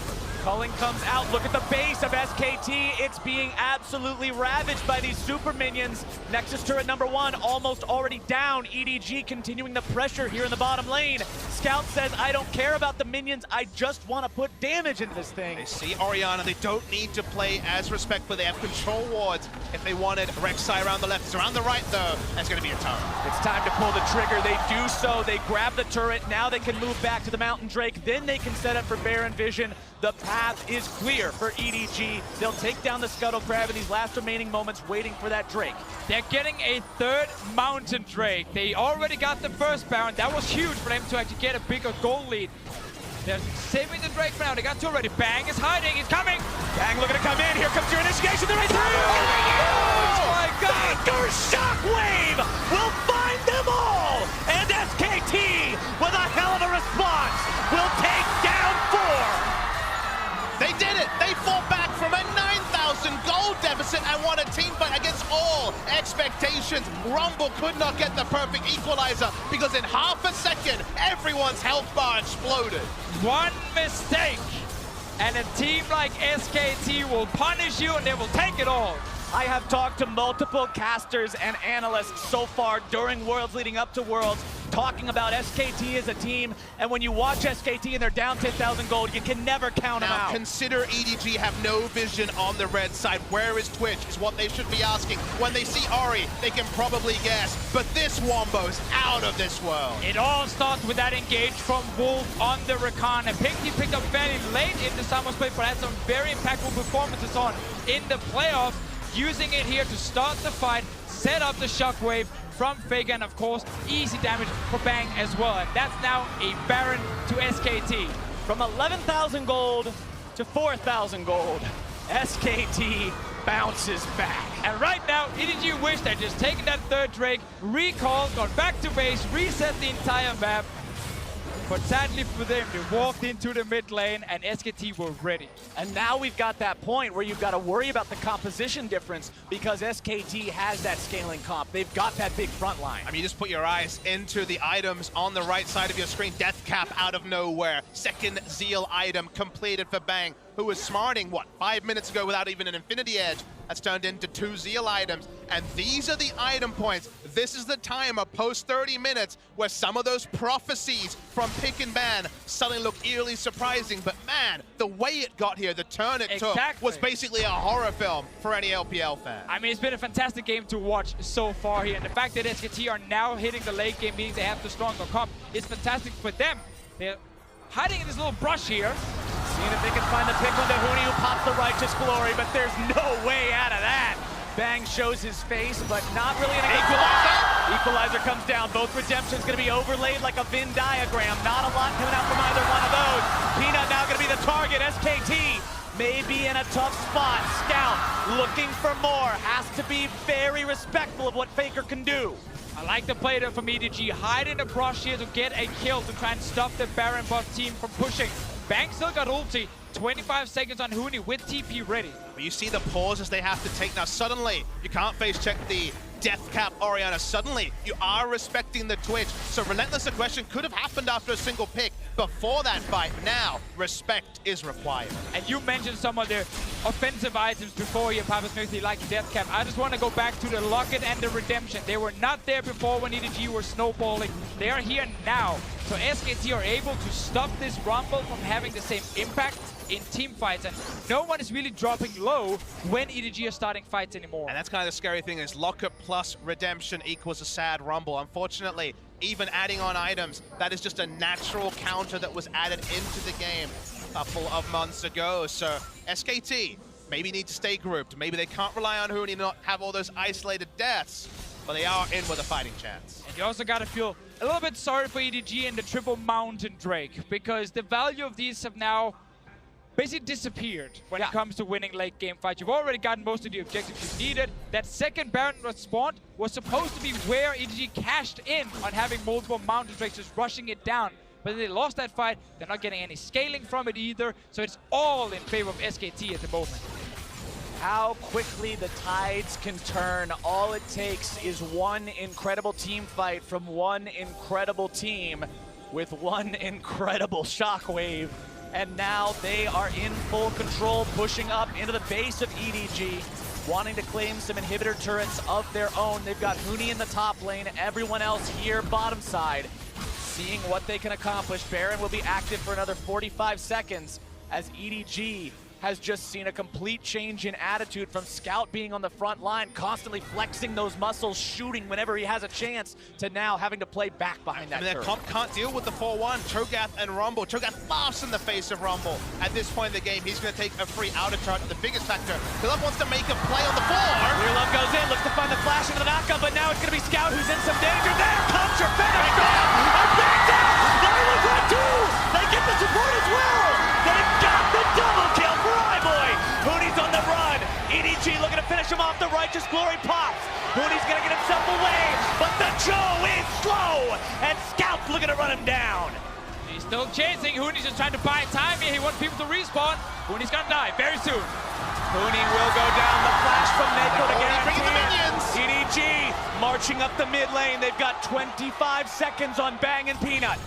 [SPEAKER 1] Culling comes out. Look at the base of SKT. It's being absolutely ravaged by these super minions. Nexus turret number 1 almost already down. EDG continuing the pressure here in the bottom lane. Scout says, I don't care about the minions. I just want to put damage into this thing.
[SPEAKER 3] They see Orianna. They don't need to play as respectful. They have control wards if they wanted. Rek'Sai around the left. It's around the right, though. That's going to be a turret.
[SPEAKER 1] It's time to pull the trigger. They do so. They grab the turret. Now they can move back to the Mountain Drake. Then they can set up for Baron Vision. The path is clear for EDG. They'll take down the Scuttle Crab in these last remaining moments, waiting for that Drake.
[SPEAKER 2] They're getting a third Mountain Drake. They already got the first Baron. That was huge for them to actually get a bigger goal lead. They're saving the Drake for now. They got two already. Bang is hiding. He's coming.
[SPEAKER 1] Bang looking to come in. Here comes your initiation. They're right through.
[SPEAKER 2] Oh my God.
[SPEAKER 1] Faker Shockwave will find them all. And SKT, with a hell of a response, will take down 4.
[SPEAKER 3] They did it! They fought back from a 9,000 gold deficit and won a team fight against all expectations. Rumble could not get the perfect equalizer because in half a second, everyone's health bar exploded.
[SPEAKER 2] One mistake, and a team like SKT will punish you and they will take it all.
[SPEAKER 1] I have talked to multiple casters and analysts so far during Worlds leading up to Worlds, talking about SKT as a team, and when you watch SKT and they're down 10,000 gold, you can never count them out.
[SPEAKER 3] Now consider EDG have no vision on the red side. Where is Twitch is what they should be asking. When they see Ori, they can probably guess, but this Wombo's out of this world.
[SPEAKER 2] It all starts with that engage from Wolf on the Rakan, and Pinky picked up fairly late in the summer split, but had some very impactful performances on in the playoffs, using it here to start the fight, set up the shockwave from Faker, and of course, easy damage for Bang as well. And that's now a Baron to SKT.
[SPEAKER 1] From 11,000 gold to 4,000 gold, SKT bounces back.
[SPEAKER 2] And right now, EDG wish they'd just taken that third Drake, recalled, gone back to base, reset the entire map. But sadly for them, they walked into the mid lane and SKT were ready.
[SPEAKER 1] And now we've got that point where you've got to worry about the composition difference because SKT has that scaling comp. They've got that big front line.
[SPEAKER 3] I mean, you just put your eyes into the items on the right side of your screen. Death Cap out of nowhere. Second Zeal item completed for Bang, who was smarting, what, 5 minutes ago without even an Infinity Edge. That's turned into 2 Zeal items. And these are the item points. This is the time of post 30 minutes where some of those prophecies from pick and ban suddenly look eerily surprising. But man, the way it got here, the turn it took, was basically a horror film for any LPL fan.
[SPEAKER 2] I mean, it's been a fantastic game to watch so far here. And the fact that SKT are now hitting the late game, meaning they have the stronger comp, is fantastic for them. They're hiding in this little brush here.
[SPEAKER 1] Seeing if they can find the pick on Dahuni, who pops the Righteous Glory, but there's no way out of that. Bang shows his face, but not really an equalizer. Equalizer comes down. Both redemptions going to be overlaid like a Venn diagram. Not a lot coming out from either one of those. Peanut now going to be the target. SKT may be in a tough spot. Scout looking for more. Has to be very respectful of what Faker can do.
[SPEAKER 2] I like the play there from EDG. Hide in the brush here to get a kill to try and stop the Baron buff team from pushing. Bang still got ulti. 25 seconds on Huni with TP ready.
[SPEAKER 3] But you see the pauses they have to take now. Suddenly, you can't face check the Death Cap Orianna. Suddenly, you are respecting the Twitch. So Relentless Aggression could have happened after a single pick before that fight. Now, respect is required.
[SPEAKER 2] And you mentioned some of the offensive items before here, Papa Smithy, like Death Cap. I just want to go back to the Locket and the Redemption. They were not there before when EDG were snowballing. They are here now. So SKT are able to stop this Rumble from having the same impact in team fights, and no one is really dropping low when EDG are starting fights anymore.
[SPEAKER 3] And that's kind of the scary thing is Locket plus Redemption equals a sad Rumble. Unfortunately, even adding on items, that is just a natural counter that was added into the game a couple of months ago. So SKT maybe need to stay grouped. Maybe they can't rely on Huni and not have all those isolated deaths, but they are in with a fighting chance.
[SPEAKER 2] And you also got to feel a little bit sorry for EDG and the triple Mountain Drake, because the value of these have now basically disappeared when it comes to winning late game fights. You've already gotten most of the objectives you needed. That second Baron that spawned was supposed to be where EDG cashed in on having multiple Mountain Drakes just rushing it down. But they lost that fight. They're not getting any scaling from it either. So it's all in favor of SKT at the moment.
[SPEAKER 1] How quickly the tides can turn. All it takes is one incredible team fight from one incredible team with one incredible shockwave and now they are in full control, pushing up into the base of EDG, wanting to claim some inhibitor turrets of their own. They've got Huni in the top lane, everyone else here bottom side, seeing what they can accomplish. Baron will be active for another 45 seconds as EDG has just seen a complete change in attitude from Scout being on the front line, constantly flexing those muscles, shooting whenever he has a chance, to now having to play back behind that turret.
[SPEAKER 3] Comp can't deal with the 4-1. Cho'Gath and Rumble. Cho'Gath laughs in the face of Rumble. At this point in the game, he's going to take a free outer turret, the biggest factor. Clearlove wants to make a play on the floor.
[SPEAKER 1] Clearlove goes in, looks to find the flash into the knockup, but now it's going to be Scout who's in some danger. There comes your finish. And back down! Violent got two! They get the support as well! They've got the double kill for iBoy! Hooney's on the run. EDG looking to finish him off. The Righteous Glory pops. Hooney's gonna get himself away, but the Joe is slow, and Scout's looking to run him down.
[SPEAKER 2] He's still chasing. Hooney's just trying to buy time here. He wants people to respawn. Hooney's gonna die very soon.
[SPEAKER 1] Hooney will go down. The flash from Mako to
[SPEAKER 3] bringing the minions.
[SPEAKER 1] EDG marching up the mid lane. They've got 25 seconds on Bang and Peanut.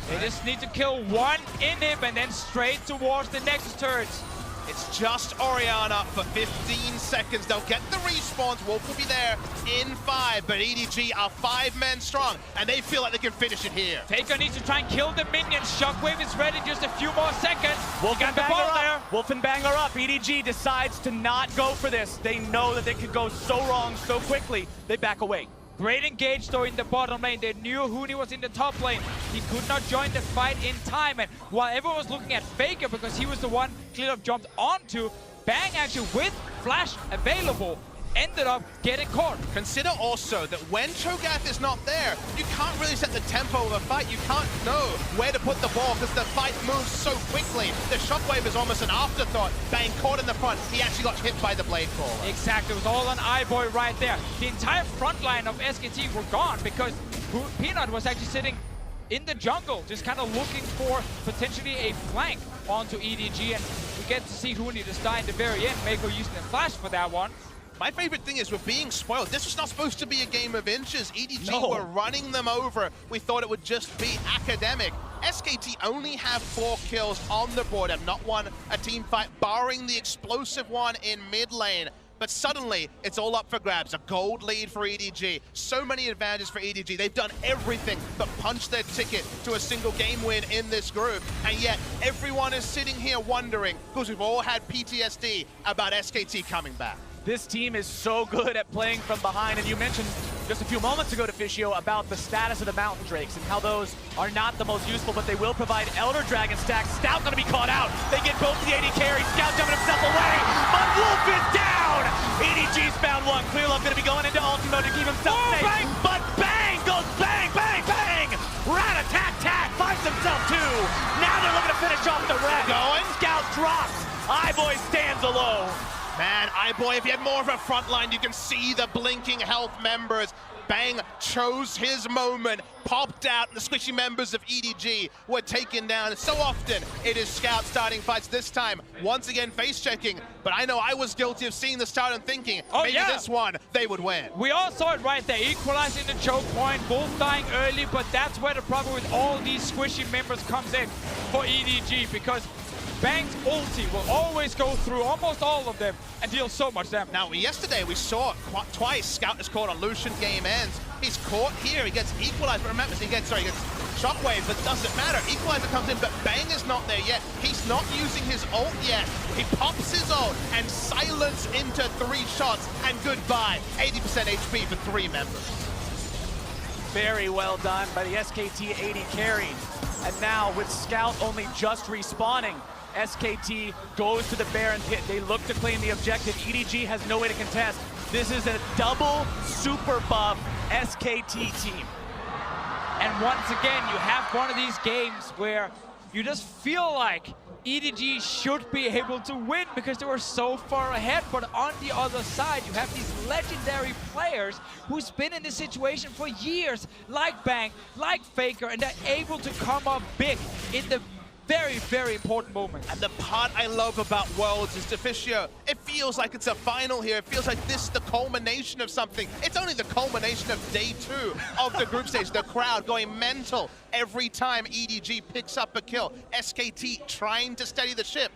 [SPEAKER 2] They just need to kill one inhib and then straight towards the Nexus turrets.
[SPEAKER 3] It's just Orianna for 15 seconds. They'll get the respawns. Wolf will be there in 5, but EDG are 5 men strong, and they feel like they can finish it here.
[SPEAKER 2] Faker needs to try and kill the minions. Shockwave is ready, just a few more seconds.
[SPEAKER 1] Wolf and
[SPEAKER 2] the
[SPEAKER 1] Bang
[SPEAKER 2] ball
[SPEAKER 1] are
[SPEAKER 2] there.
[SPEAKER 1] up. Wolf and Bang are up. EDG decides to not go for this. They know that they could go so wrong so quickly. They back away.
[SPEAKER 2] Great engage though in the bottom lane. They knew Huni was in the top lane. He could not join the fight in time. And while everyone was looking at Faker because he was the one Clearlove jumped onto, Bang actually with flash available ended up getting caught.
[SPEAKER 3] Consider also that when Cho'Gath is not there, you can't really set the tempo of a fight. You can't know where to put the ball because the fight moves so quickly. The Shockwave is almost an afterthought. Bang caught in the front. He actually got hit by the Blade Caller.
[SPEAKER 2] Exactly. It was all on iBoy right there. The entire front line of SKT were gone because Peanut was actually sitting in the jungle, just kind of looking for potentially a flank onto EDG, and we get to see Huni just die in the very end. Mako using the flash for that one.
[SPEAKER 3] My favorite thing is we're being spoiled. This was not supposed to be a game of inches. EDG
[SPEAKER 1] No.
[SPEAKER 3] were running them over. We thought it would just be academic. SKT only have 4 kills on the board and not won a team fight, barring the explosive one in mid lane. But suddenly, it's all up for grabs. A gold lead for EDG. So many advantages for EDG. They've done everything but punch their ticket to a single game win in this group. And yet, everyone is sitting here wondering, because we've all had PTSD about SKT coming back.
[SPEAKER 1] This team is so good at playing from behind, and you mentioned just a few moments ago to Fischio about the status of the Mountain Drakes and how those are not the most useful, but they will provide Elder Dragon stacks. Scout gonna be caught out. They get both the AD carry. Scout jumping himself away, but Wolf is down! EDG's found one. Clearlove gonna be going into ulti mode to keep himself safe,
[SPEAKER 2] bang!
[SPEAKER 1] but Bang goes bang, bang, bang! Rat-a-tat-tat finds himself two. Now they're looking to finish off the wreck.
[SPEAKER 3] Going.
[SPEAKER 1] Scout drops. iBoy stands alone.
[SPEAKER 3] Man, iBoy, if he had more of a front line, you can see the blinking health members. Bang chose his moment, popped out, and the squishy members of EDG were taken down. So often, it is Scout starting fights. This time, once again, face-checking. But I know I was guilty of seeing the start and thinking, maybe this one, they would win.
[SPEAKER 2] We all saw it right there, equalizing the choke point, both dying early, but that's where the problem with all these squishy members comes in for EDG, because Bang's ulti will always go through almost all of them and deal so much damage.
[SPEAKER 3] Now, yesterday we saw twice Scout is caught on Lucian, game ends. He's caught here, he gets equalized, but remember, he gets Shockwave, but doesn't matter. Equalizer comes in, but Bang is not there yet. He's not using his ult yet. He pops his ult and silence into 3 shots, and goodbye. 80% HP for 3 members.
[SPEAKER 1] Very well done by the SKT AD carry. And now with Scout only just respawning, SKT goes to the Baron pit. They look to claim the objective. EDG has no way to contest. This is a double super buff SKT team.
[SPEAKER 2] And once again, you have one of these games where you just feel like EDG should be able to win because they were so far ahead, but on the other side, you have these legendary players who's been in this situation for years, like Bang, like Faker, and they're able to come up big in the very, very important moments.
[SPEAKER 3] And the part I love about Worlds is Deficio. It feels like it's a final here. It feels like this is the culmination of something. It's only the culmination of day 2 of the group stage. The crowd going mental every time EDG picks up a kill. SKT trying to steady the ship.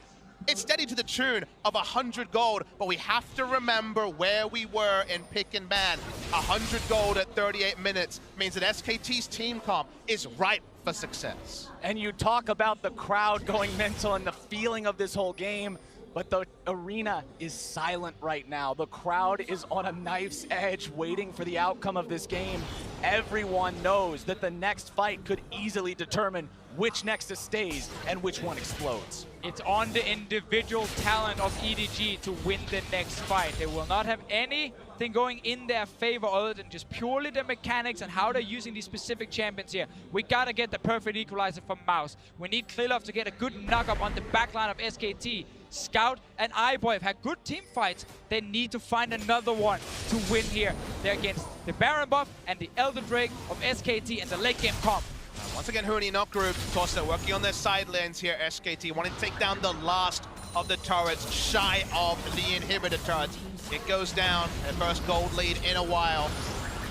[SPEAKER 3] It's steady to the tune of 100 gold, but we have to remember where we were in pick and ban. 100 gold at 38 minutes means that SKT's team comp is ripe for success.
[SPEAKER 1] And you talk about the crowd going mental and the feeling of this whole game, but the arena is silent right now. The crowd is on a knife's edge waiting for the outcome of this game. Everyone knows that the next fight could easily determine which Nexus stays and which one explodes.
[SPEAKER 2] It's on the individual talent of EDG to win the next fight. They will not have anything going in their favor other than just purely the mechanics and how they're using these specific champions here. We gotta get the perfect equalizer from Mouse. We need Klilov to get a good knock-up on the backline of SKT. Scout and iBoy have had good team fights. They need to find another one to win here. They're against the Baron buff and the Elder Drake of SKT and the late game comp.
[SPEAKER 3] Once again, Huni not grouped. Of course, they're working on their side lanes here. SKT wanting to take down the last of the turrets, shy of the inhibitor turrets. It goes down, their first gold lead in a while.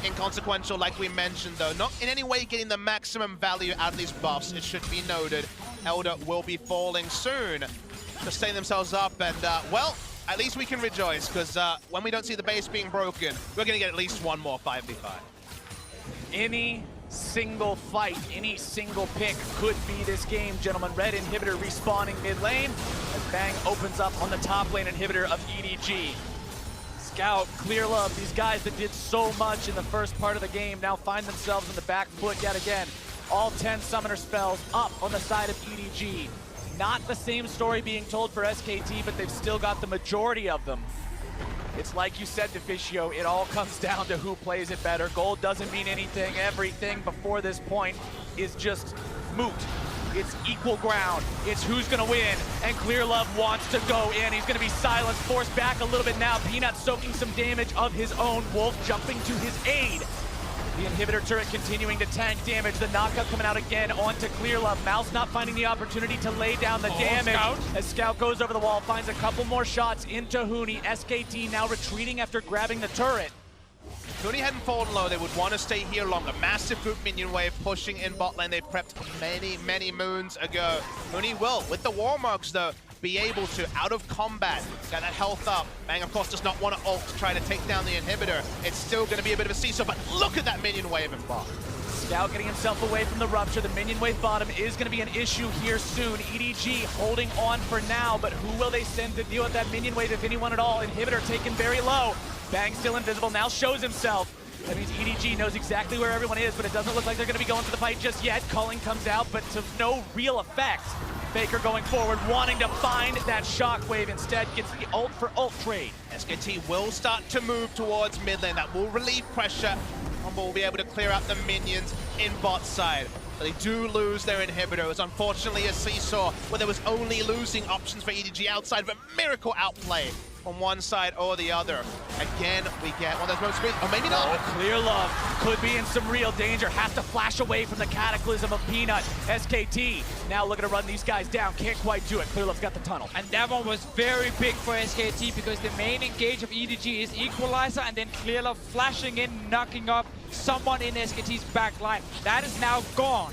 [SPEAKER 3] Inconsequential, like we mentioned, though. Not in any way getting the maximum value out of these buffs, it should be noted. Elder will be falling soon to stay themselves up, and, well, at least we can rejoice, because when we don't see the base being broken, we're going to get at least one more 5v5.
[SPEAKER 1] Any single fight, any single pick could be this game, gentlemen. Red inhibitor respawning mid lane as Bang opens up on the top lane inhibitor of EDG. Scout, Clear Love, these guys that did so much in the first part of the game now find themselves on the back foot yet again. All 10 summoner spells up on the side of EDG. Not the same story being told for SKT, but they've still got the majority of them. It's like you said, Deficio, it all comes down to who plays it better. Gold doesn't mean anything. Everything before this point is just moot. It's equal ground. It's who's gonna win, and Clear Love wants to go in. He's gonna be silenced, forced back a little bit now. Peanut soaking some damage of his own. Wolf jumping to his aid. The inhibitor turret continuing to tank damage. The knockup coming out again onto Clear Love. Mouse not finding the opportunity to lay down the damage.
[SPEAKER 2] Scout.
[SPEAKER 1] As Scout goes over the wall, finds a couple more shots into Huni. SKT now retreating after grabbing the turret.
[SPEAKER 3] If Huni hadn't fallen low, they would want to stay here longer. Massive group minion wave pushing in bot lane. They prepped many, many moons ago. Huni will, with the war marks though, be able to, out of combat, get that health up. Bang, of course, does not want to ult to try to take down the inhibitor. It's still going to be a bit of a seesaw, but look at that minion wave in bot.
[SPEAKER 1] Scout getting himself away from the rupture. The minion wave bottom is going to be an issue here soon. EDG holding on for now, but who will they send to deal with that minion wave, if anyone at all? Inhibitor taken very low. Bang still invisible, now shows himself. That means EDG knows exactly where everyone is, but it doesn't look like they're going to be going for the fight just yet. Culling comes out, but to no real effect. Faker going forward, wanting to find that shockwave, instead gets the ult for ult trade.
[SPEAKER 3] SKT will start to move towards mid lane. That will relieve pressure. Humble will be able to clear out the minions in bot side. But they do lose their inhibitor. It was unfortunately a seesaw where there was only losing options for EDG outside of a miracle outplay on one side or the other. Again, we get one of those most, or maybe not.
[SPEAKER 1] Oh, Clear Love could be in some real danger. Has to flash away from the cataclysm of Peanut. SKT now looking to run these guys down. Can't quite do it. Clear Love's got the tunnel.
[SPEAKER 2] And that one was very big for SKT because the main engage of EDG is Equalizer and then Clear Love flashing in, knocking up someone in SKT's back line. That is now gone.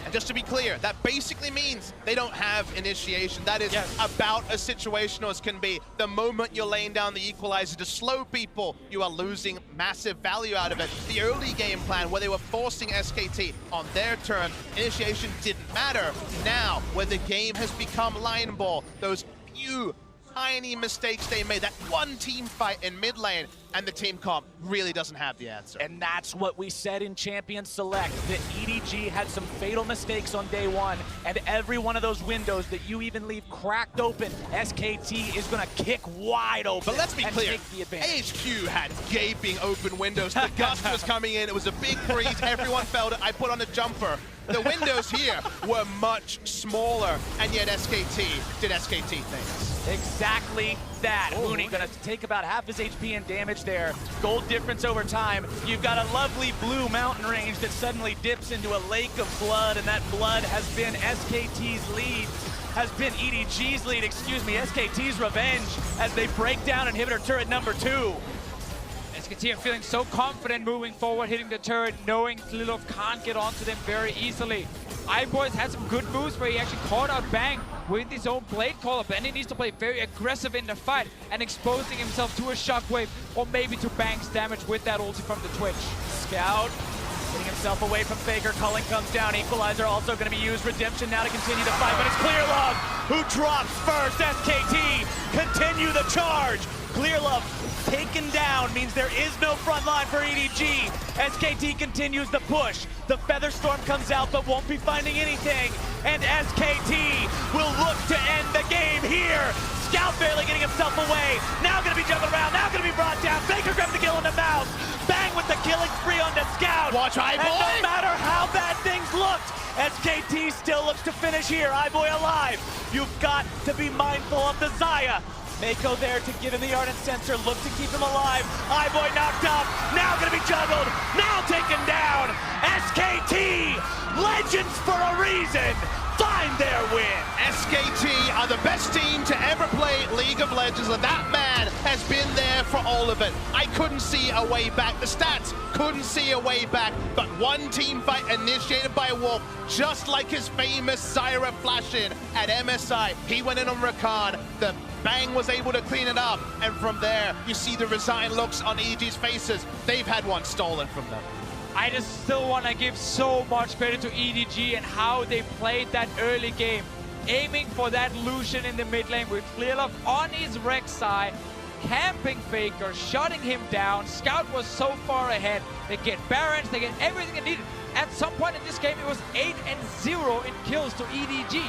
[SPEAKER 3] And just to be clear, that basically means they don't have initiation. That is about as situational as can be. The moment you're laying down the equalizer to slow people, you are losing massive value out of it. The early game plan where they were forcing SKT on their turn, initiation didn't matter. Now, where the game has become line ball, those few tiny mistakes they made, that one team fight in mid lane, and the team comp really doesn't have the answer.
[SPEAKER 1] And that's what we said in Champion Select, that EDG had some fatal mistakes on day one, and every one of those windows that you even leave cracked open, SKT is gonna kick wide open.
[SPEAKER 3] But let's be clear,
[SPEAKER 1] take the advantage.
[SPEAKER 3] AHQ had gaping open windows. The gust was coming in, it was a big breeze, everyone felt it. I put on a jumper. The windows here were much smaller, and yet SKT did SKT things.
[SPEAKER 1] Exactly that. Mooney gonna take about half his HP and damage there. Gold difference over time. You've got a lovely blue mountain range that suddenly dips into a lake of blood, and that blood has been SKT's lead. Has been EDG's lead, excuse me, SKT's revenge as they break down inhibitor turret number 2.
[SPEAKER 2] SKT are feeling so confident moving forward, hitting the turret, knowing Klilov can't get onto them very easily. iBoys had some good moves where he actually caught out Bang with his own blade call up, and he needs to play very aggressive in the fight and exposing himself to a shockwave or maybe to Bang's damage with that ulti from the Twitch.
[SPEAKER 1] Scout getting himself away from Faker. Culling comes down. Equalizer also going to be used. Redemption now to continue the fight, but it's Clearlove who drops first. SKT continue the charge. Clearlove taken down means there is no front line for EDG. SKT continues the push. The Featherstorm comes out but won't be finding anything. And SKT will look to end the game here. Scout barely getting himself away. Now going to be juggled around. Now going to be brought down. Faker grabs the kill in the mouth. Bang with the killing spree on the Scout.
[SPEAKER 3] Watch iBoy.
[SPEAKER 1] And no matter how bad things looked, SKT still looks to finish here. iBoy alive. You've got to be mindful of the Xayah. Mako there to give him the Ardent Sensor, look to keep him alive. iBoy knocked up, now gonna be juggled, now taken down. SKT, legends for a reason, find their win.
[SPEAKER 3] SKT are the best team to ever play League of Legends, and that man has been there for all of it. I couldn't see a way back. The stats couldn't see a way back, but one team fight initiated by Wolf, just like his famous Zyra flash-in at MSI. He went in on Rakan. The Bang was able to clean it up, and from there, you see the resigned looks on EDG's faces. They've had one stolen from them.
[SPEAKER 2] I just still want to give so much credit to EDG and how they played that early game. Aiming for that Lucian in the mid lane with Clearlove on his Rek'Sai, camping Faker, shutting him down. Scout was so far ahead. They get Barons, they get everything they needed. At some point in this game, it was 8-0 in kills to EDG.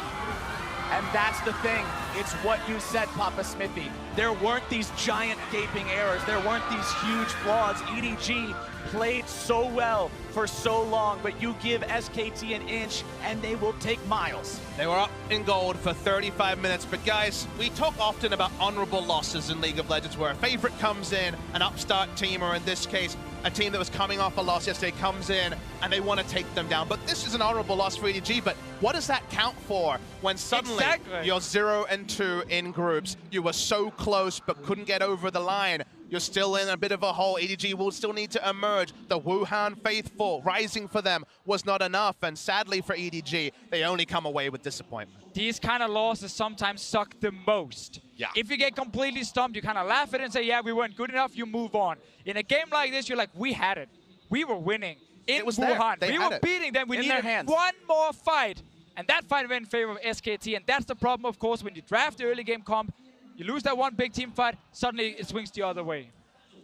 [SPEAKER 1] And that's the thing. It's what you said, Papa Smithy. There weren't these giant gaping errors. There weren't these huge flaws. EDG played so well for so long, but you give SKT an inch and they will take miles.
[SPEAKER 3] They were up in gold for 35 minutes, but guys, we talk often about honorable losses in League of Legends where a favorite comes in, an upstart team, or in this case, a team that was coming off a loss yesterday comes in and they want to take them down. But this is an honorable loss for EDG, but what does that count for when suddenly you're 0-2 in groups? You were so close but couldn't get over the line. You're still in a bit of a hole. EDG will still need to emerge. The Wuhan faithful rising for them was not enough, and sadly for EDG, they only come away with disappointment.
[SPEAKER 2] These kind of losses sometimes suck the most.
[SPEAKER 1] Yeah.
[SPEAKER 2] If you get completely stumped, you kind of laugh at it and say, yeah, we weren't good enough, you move on. In a game like this, you're like, we had it. We were winning in Wuhan. We were beating them. We needed one more fight. And that fight went in favor of SKT, and that's the problem, of course, when you draft the early game comp. You lose that one big team fight, suddenly it swings the other way.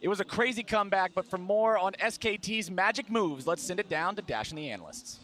[SPEAKER 1] It was a crazy comeback, but for more on SKT's magic moves, let's send it down to Dash and the analysts.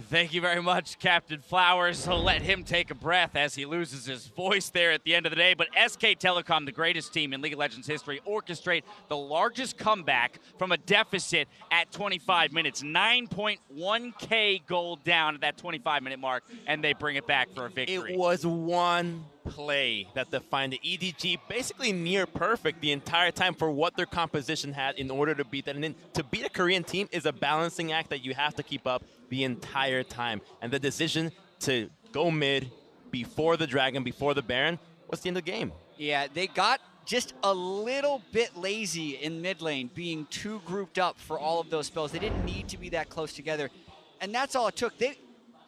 [SPEAKER 4] Thank you very much, Captain Flowers. So let him take a breath as he loses his voice there at the end of the day. But SK Telecom, the greatest team in League of Legends history, orchestrate the largest comeback from a deficit at 25 minutes. 9.1K gold down at that 25-minute mark, and they bring it back for a victory.
[SPEAKER 5] It was one play that defined the EDG basically near perfect the entire time for what their composition had in order to beat that. And then to beat a Korean team is a balancing act that you have to keep up the entire time. And the decision to go mid before the Dragon, before the Baron, was the end of the game.
[SPEAKER 6] Yeah, they got just a little bit lazy in mid lane, being too grouped up for all of those spells. They didn't need to be that close together. And that's all it took.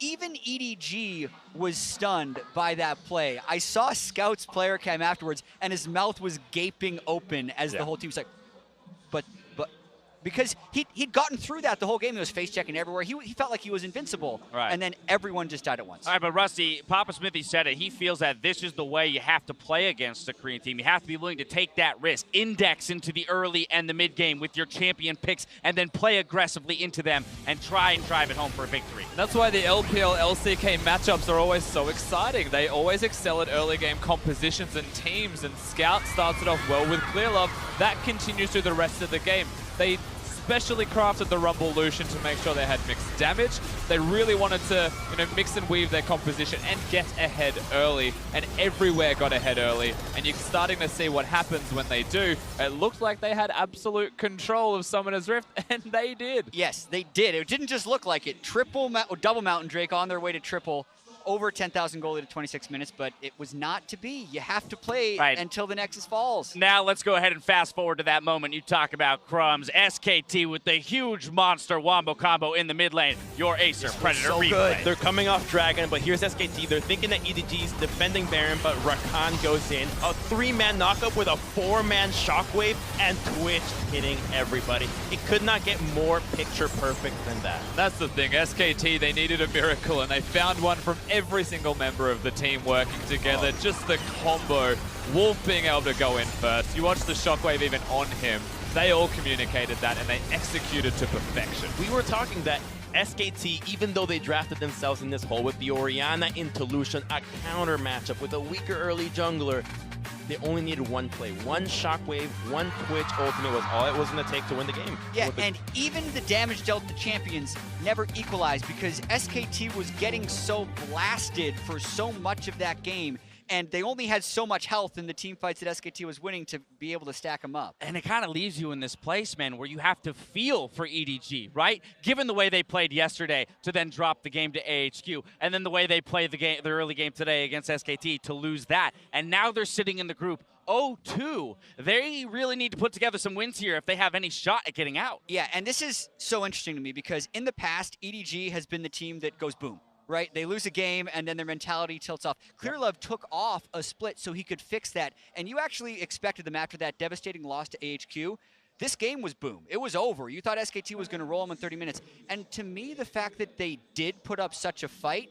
[SPEAKER 6] Even EDG was stunned by that play. I saw Scout's player cam afterwards, and his mouth was gaping open as the whole team was like, but because he'd gotten through that the whole game. He was face checking everywhere. He felt like he was invincible.
[SPEAKER 4] Right.
[SPEAKER 6] And then everyone just died at once.
[SPEAKER 4] All right, but Rusty, Papa Smithy said it. He feels that this is the way you have to play against the Korean team. You have to be willing to take that risk, index into the early and the mid game with your champion picks, and then play aggressively into them and try and drive it home for a victory.
[SPEAKER 7] That's why the LPL LCK matchups are always so exciting. They always excel at early game compositions and teams, and Scout starts it off well with Clearlove. That continues through the rest of the game. They specially crafted the Rumble Lucian to make sure they had mixed damage. They really wanted to, mix and weave their composition and get ahead early, and everywhere got ahead early. And you're starting to see what happens when they do. It looked like they had absolute control of Summoner's Rift, and they did.
[SPEAKER 6] Yes, they did. It didn't just look like it. Double Mountain Drake on their way to triple. Over 10,000 gold at 26 minutes, but it was not to be. You have to play until the Nexus falls.
[SPEAKER 4] Now let's go ahead and fast forward to that moment you talk about, Crumbs. SKT with the huge monster wombo combo in the mid lane. Your Acer Predator
[SPEAKER 5] so
[SPEAKER 4] replay.
[SPEAKER 5] Good. They're coming off Dragon, but here's SKT. They're thinking that EDG's defending Baron, but Rakan goes in. A 3-man knockup with a 4-man shockwave and Twitch hitting everybody. It could not get more picture perfect than that.
[SPEAKER 7] That's the thing. SKT, they needed a miracle, and they found one from every single member of the team working together. Just the combo. Wolf being able to go in first. You watch the shockwave even on him. They all communicated that, and they executed to perfection.
[SPEAKER 5] We were talking that SKT, even though they drafted themselves in this hole with the Orianna into Lucian, a counter matchup with a weaker early jungler, they only needed one play. One shockwave, one Twitch ultimate was all it was going to take to win the game.
[SPEAKER 6] Yeah, and even the damage dealt to champions never equalized because SKT was getting so blasted for so much of that game, and they only had so much health in the team fights that SKT was winning to be able to stack them up.
[SPEAKER 4] And it kind of leaves you in this place, man, where you have to feel for EDG, right? Given the way they played yesterday to then drop the game to AHQ, and then the way they played the early game today against SKT to lose that, and now they're sitting in the group 0-2. They really need to put together some wins here if they have any shot at getting out.
[SPEAKER 6] Yeah, and this is so interesting to me because in the past, EDG has been the team that goes boom. Right? They lose a game, and then their mentality tilts off. Clearlove took off a split so he could fix that, and you actually expected them after that devastating loss to AHQ. This game was boom. It was over. You thought SKT was going to roll them in 30 minutes. And to me, the fact that they did put up such a fight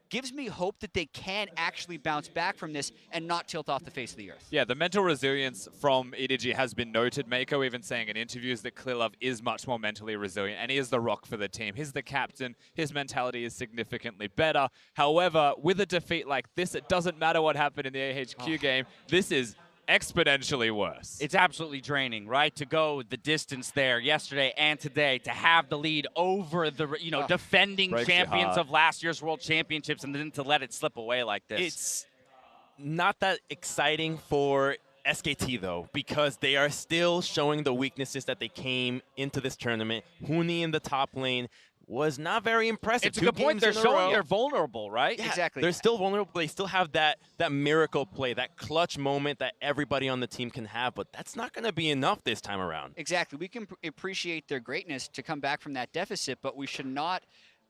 [SPEAKER 6] gives me hope that they can actually bounce back from this and not tilt off the face of the earth.
[SPEAKER 7] Yeah, the mental resilience from EDG has been noted. Mako even saying in interviews that Clearlove is much more mentally resilient, and he is the rock for the team. He's the captain. His mentality is significantly better. However, with a defeat like this, it doesn't matter what happened in the AHQ game. This is exponentially worse.
[SPEAKER 4] It's absolutely draining, right? To go the distance there yesterday and today, to have the lead over the defending champions of last year's World Championships, and then to let it slip away like this.
[SPEAKER 5] It's not that exciting for SKT though, because they are still showing the weaknesses that they came into this tournament. Huni in the top lane was not very impressive.
[SPEAKER 4] It's a good point. They're showing they're vulnerable, right?
[SPEAKER 5] Yeah,
[SPEAKER 6] exactly.
[SPEAKER 5] They're still vulnerable. They still have that miracle play, that clutch moment that everybody on the team can have, but that's not going to be enough this time around.
[SPEAKER 6] Exactly. We can appreciate their greatness to come back from that deficit, but we should not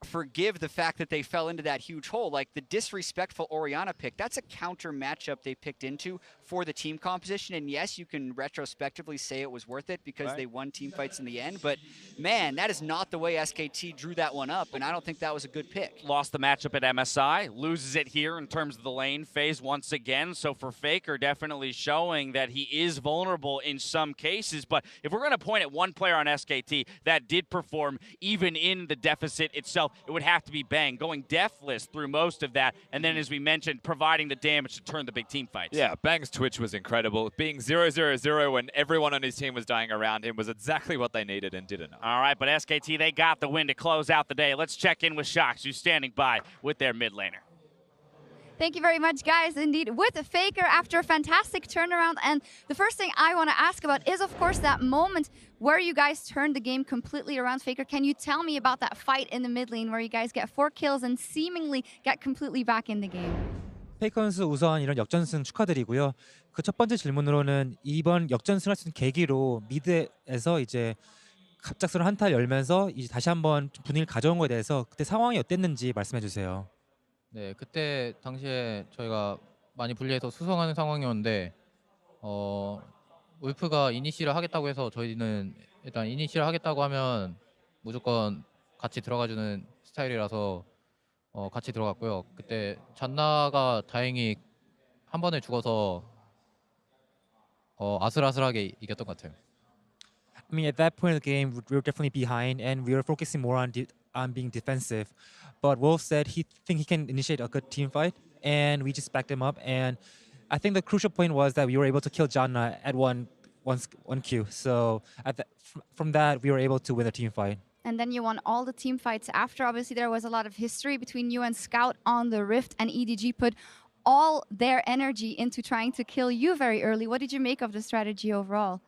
[SPEAKER 6] forgive the fact that they fell into that huge hole. Like the disrespectful Orianna pick, that's a counter matchup they picked into for the team composition. And yes, you can retrospectively say it was worth it because they won team fights in the end. But man, that is not the way SKT drew that one up. And I don't think that was a good pick.
[SPEAKER 4] Lost the matchup at MSI, loses it here in terms of the lane phase once again. So for Faker, definitely showing that he is vulnerable in some cases. But if we're going to point at one player on SKT that did perform even in the deficit itself, it would have to be Bang, going deathless through most of that, and then, as we mentioned, providing the damage to turn the big team fights.
[SPEAKER 7] Yeah, Bang's Twitch was incredible. Being 0-0-0 when everyone on his team was dying around him was exactly what they needed and did enough.
[SPEAKER 4] All right, but SKT, they got the win to close out the day. Let's check in with Shox, who's standing by with their mid laner.
[SPEAKER 8] Thank you very much, guys. Indeed, with Faker after a fantastic turnaround. And the first thing I want to ask about is, of course, that moment where you guys turned the game completely around. Faker, can you tell me about that fight in the mid lane where you guys get 4 kills and seemingly get completely back in the game?
[SPEAKER 9] 페이커 선수 우선 이런 역전승 축하드리고요. 그 첫 번째 질문으로는 이번 역전승을 할 수 있는 계기로 미드에서 이제 갑작스러운 한타를 열면서 이제 다시 한번 분위기를 가져온 거에 대해서 그때 상황이 어땠는지 말씀해 주세요.
[SPEAKER 10] 네, 그때 당시에 저희가 많이 불리해서 수성하는 상황이었는데 울프가 이니시를 하겠다고 해서 저희는 일단 이니시를 하겠다고 하면 무조건 같이 들어가주는 스타일이라서 같이 들어갔고요. 그때 잔나가 다행히 한 번에 죽어서 아슬아슬하게 이겼던 것 같아요.
[SPEAKER 9] I mean, at that point of the game, we were definitely behind, and we were focusing more on being defensive. But Wolf said he can initiate a good team fight, and we just backed him up. And I think the crucial point was that we were able to kill Janna at one one queue. So from that, we were able to win the team fight.
[SPEAKER 8] And then you won all the team fights after. Obviously, there was a lot of history between you and Scout on the Rift, and EDG put all their energy into trying to kill you very early. What did you make of the strategy overall?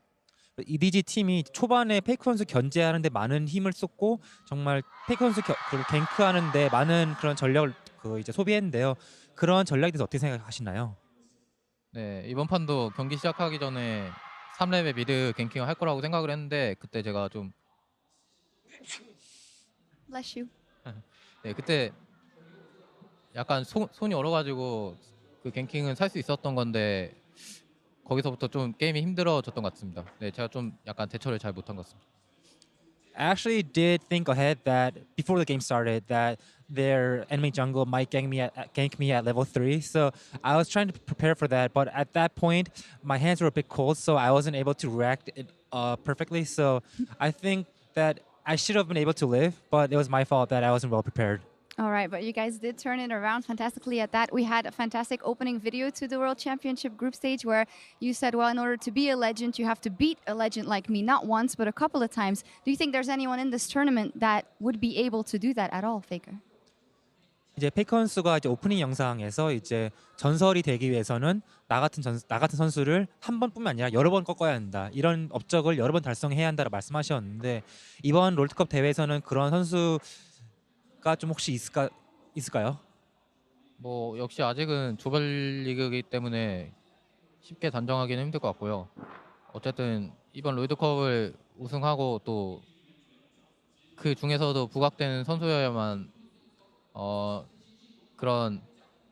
[SPEAKER 9] EDG 팀이 초반에 페이크 선수 견제하는데 많은 힘을 쏟고 정말 페이크 선수 갱크하는데 많은 그런 전력을 이제 소비했는데요. 그런 전략에 대해서 어떻게 생각하시나요?
[SPEAKER 10] 네, 이번 판도 경기 시작하기 전에 3렙의 미드 갱킹을 할 거라고 생각을 했는데 그때 제가 좀
[SPEAKER 8] Bless you.
[SPEAKER 10] 네, 그때 약간 손이 얼어가지고 그 갱킹은 살 수 있었던 건데 거기서부터 좀 게임이 힘들어졌던 것 같습니다. 네, 제가 좀 약간 대처를 잘 못한 것 같습니다.
[SPEAKER 9] I actually did think ahead that before the game started that their enemy jungle might gank me at level 3. So I was trying to prepare for that, but at that point my hands were a bit cold, so I wasn't able to react it perfectly. So I think that I should have been able to live, but it was my fault that I wasn't well prepared.
[SPEAKER 8] All right, but you guys did turn it around fantastically at that. We had a fantastic opening video to the World Championship group stage where you said, well, in order to be a legend, you have to beat a legend like me, not once, but a couple of times. Do you think there's anyone in this tournament that would be able to do that at all, Faker?
[SPEAKER 9] 이제 페이커 선수가 이제 오프닝 영상에서 이제 전설이 되기 위해서는 나 같은 선수를 한 번뿐만 아니라 여러 번 꺾어야 한다. 이런 업적을 여러 번 달성해야 한다고 말씀하셨는데 이번 롤드컵 대회에서는 그런 선수가 좀 혹시 있을까요?
[SPEAKER 10] 뭐 역시 아직은 조별 리그이기 때문에 쉽게 단정하기는 힘들 것 같고요. 어쨌든 이번 롤드컵을 우승하고 또 그 중에서도 부각되는 선수여야만 그런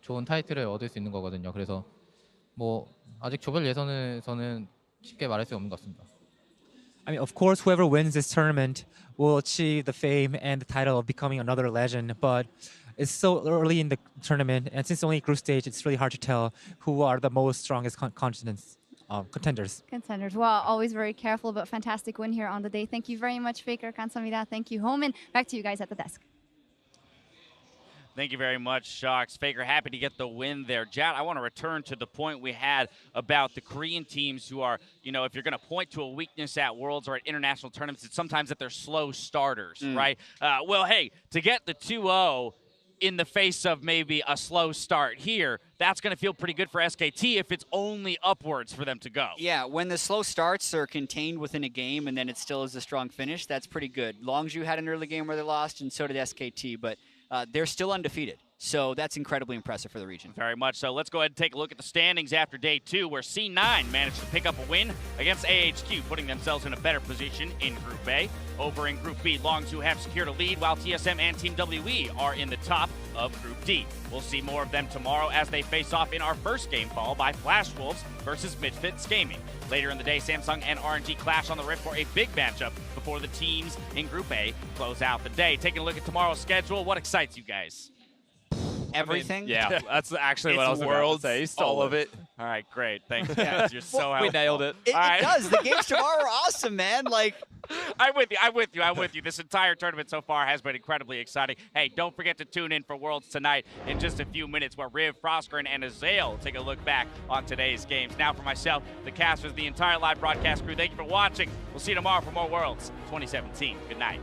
[SPEAKER 10] 좋은 타이틀을 얻을 수 있는 거거든요. 그래서 뭐 아직 조별 예선에서는 쉽게 말할 수 없는 것 같습니다.
[SPEAKER 9] I mean, of course, whoever wins this tournament will achieve the fame and the title of becoming another legend, but it's so early in the tournament, and since only group stage, it's really hard to tell who are the most strongest contenders.
[SPEAKER 8] Contenders. Well, always very careful, but fantastic win here on the day. Thank you very much, Faker. 감사합니다. Thank you, Homan. Back to you guys at the desk.
[SPEAKER 4] Thank you very much, Shocks. Faker, happy to get the win there. Jad, I want to return to the point we had about the Korean teams who are, you know, if you're going to point to a weakness at Worlds or at international tournaments, it's sometimes that they're slow starters, right? Well, hey, to get the 2-0 in the face of maybe a slow start here, that's going to feel pretty good for SKT if it's only upwards for them to go.
[SPEAKER 6] Yeah, when the slow starts are contained within a game and then it still is a strong finish, that's pretty good. Longzhu had an early game where they lost, and so did SKT, but they're still undefeated. So that's incredibly impressive for the region.
[SPEAKER 4] Very much so. Let's go ahead and take a look at the standings after day 2, where C9 managed to pick up a win against AHQ, putting themselves in a better position in Group A. Over in Group B, Longzhu have secured a lead, while TSM and Team WE are in the top of Group D. We'll see more of them tomorrow as they face off in our first game, followed by Flash Wolves versus Misfits Gaming. Later in the day, Samsung and RNG clash on the Rift for a big matchup before the teams in Group A close out the day. Taking a look at tomorrow's schedule, what excites you guys?
[SPEAKER 6] Everything?
[SPEAKER 7] I mean, yeah, that's actually what I was about to say.
[SPEAKER 5] All of it.
[SPEAKER 4] All right, great. Thanks, guys. You're so helpful.
[SPEAKER 7] We nailed it.
[SPEAKER 6] It does. The games tomorrow are awesome, man. Like,
[SPEAKER 4] I'm with you. This entire tournament so far has been incredibly exciting. Hey, don't forget to tune in for Worlds tonight in just a few minutes, where Riv, Froskern, and Azael take a look back on today's games. Now for myself, the casters, the entire live broadcast crew, thank you for watching. We'll see you tomorrow for more Worlds 2017. Good night.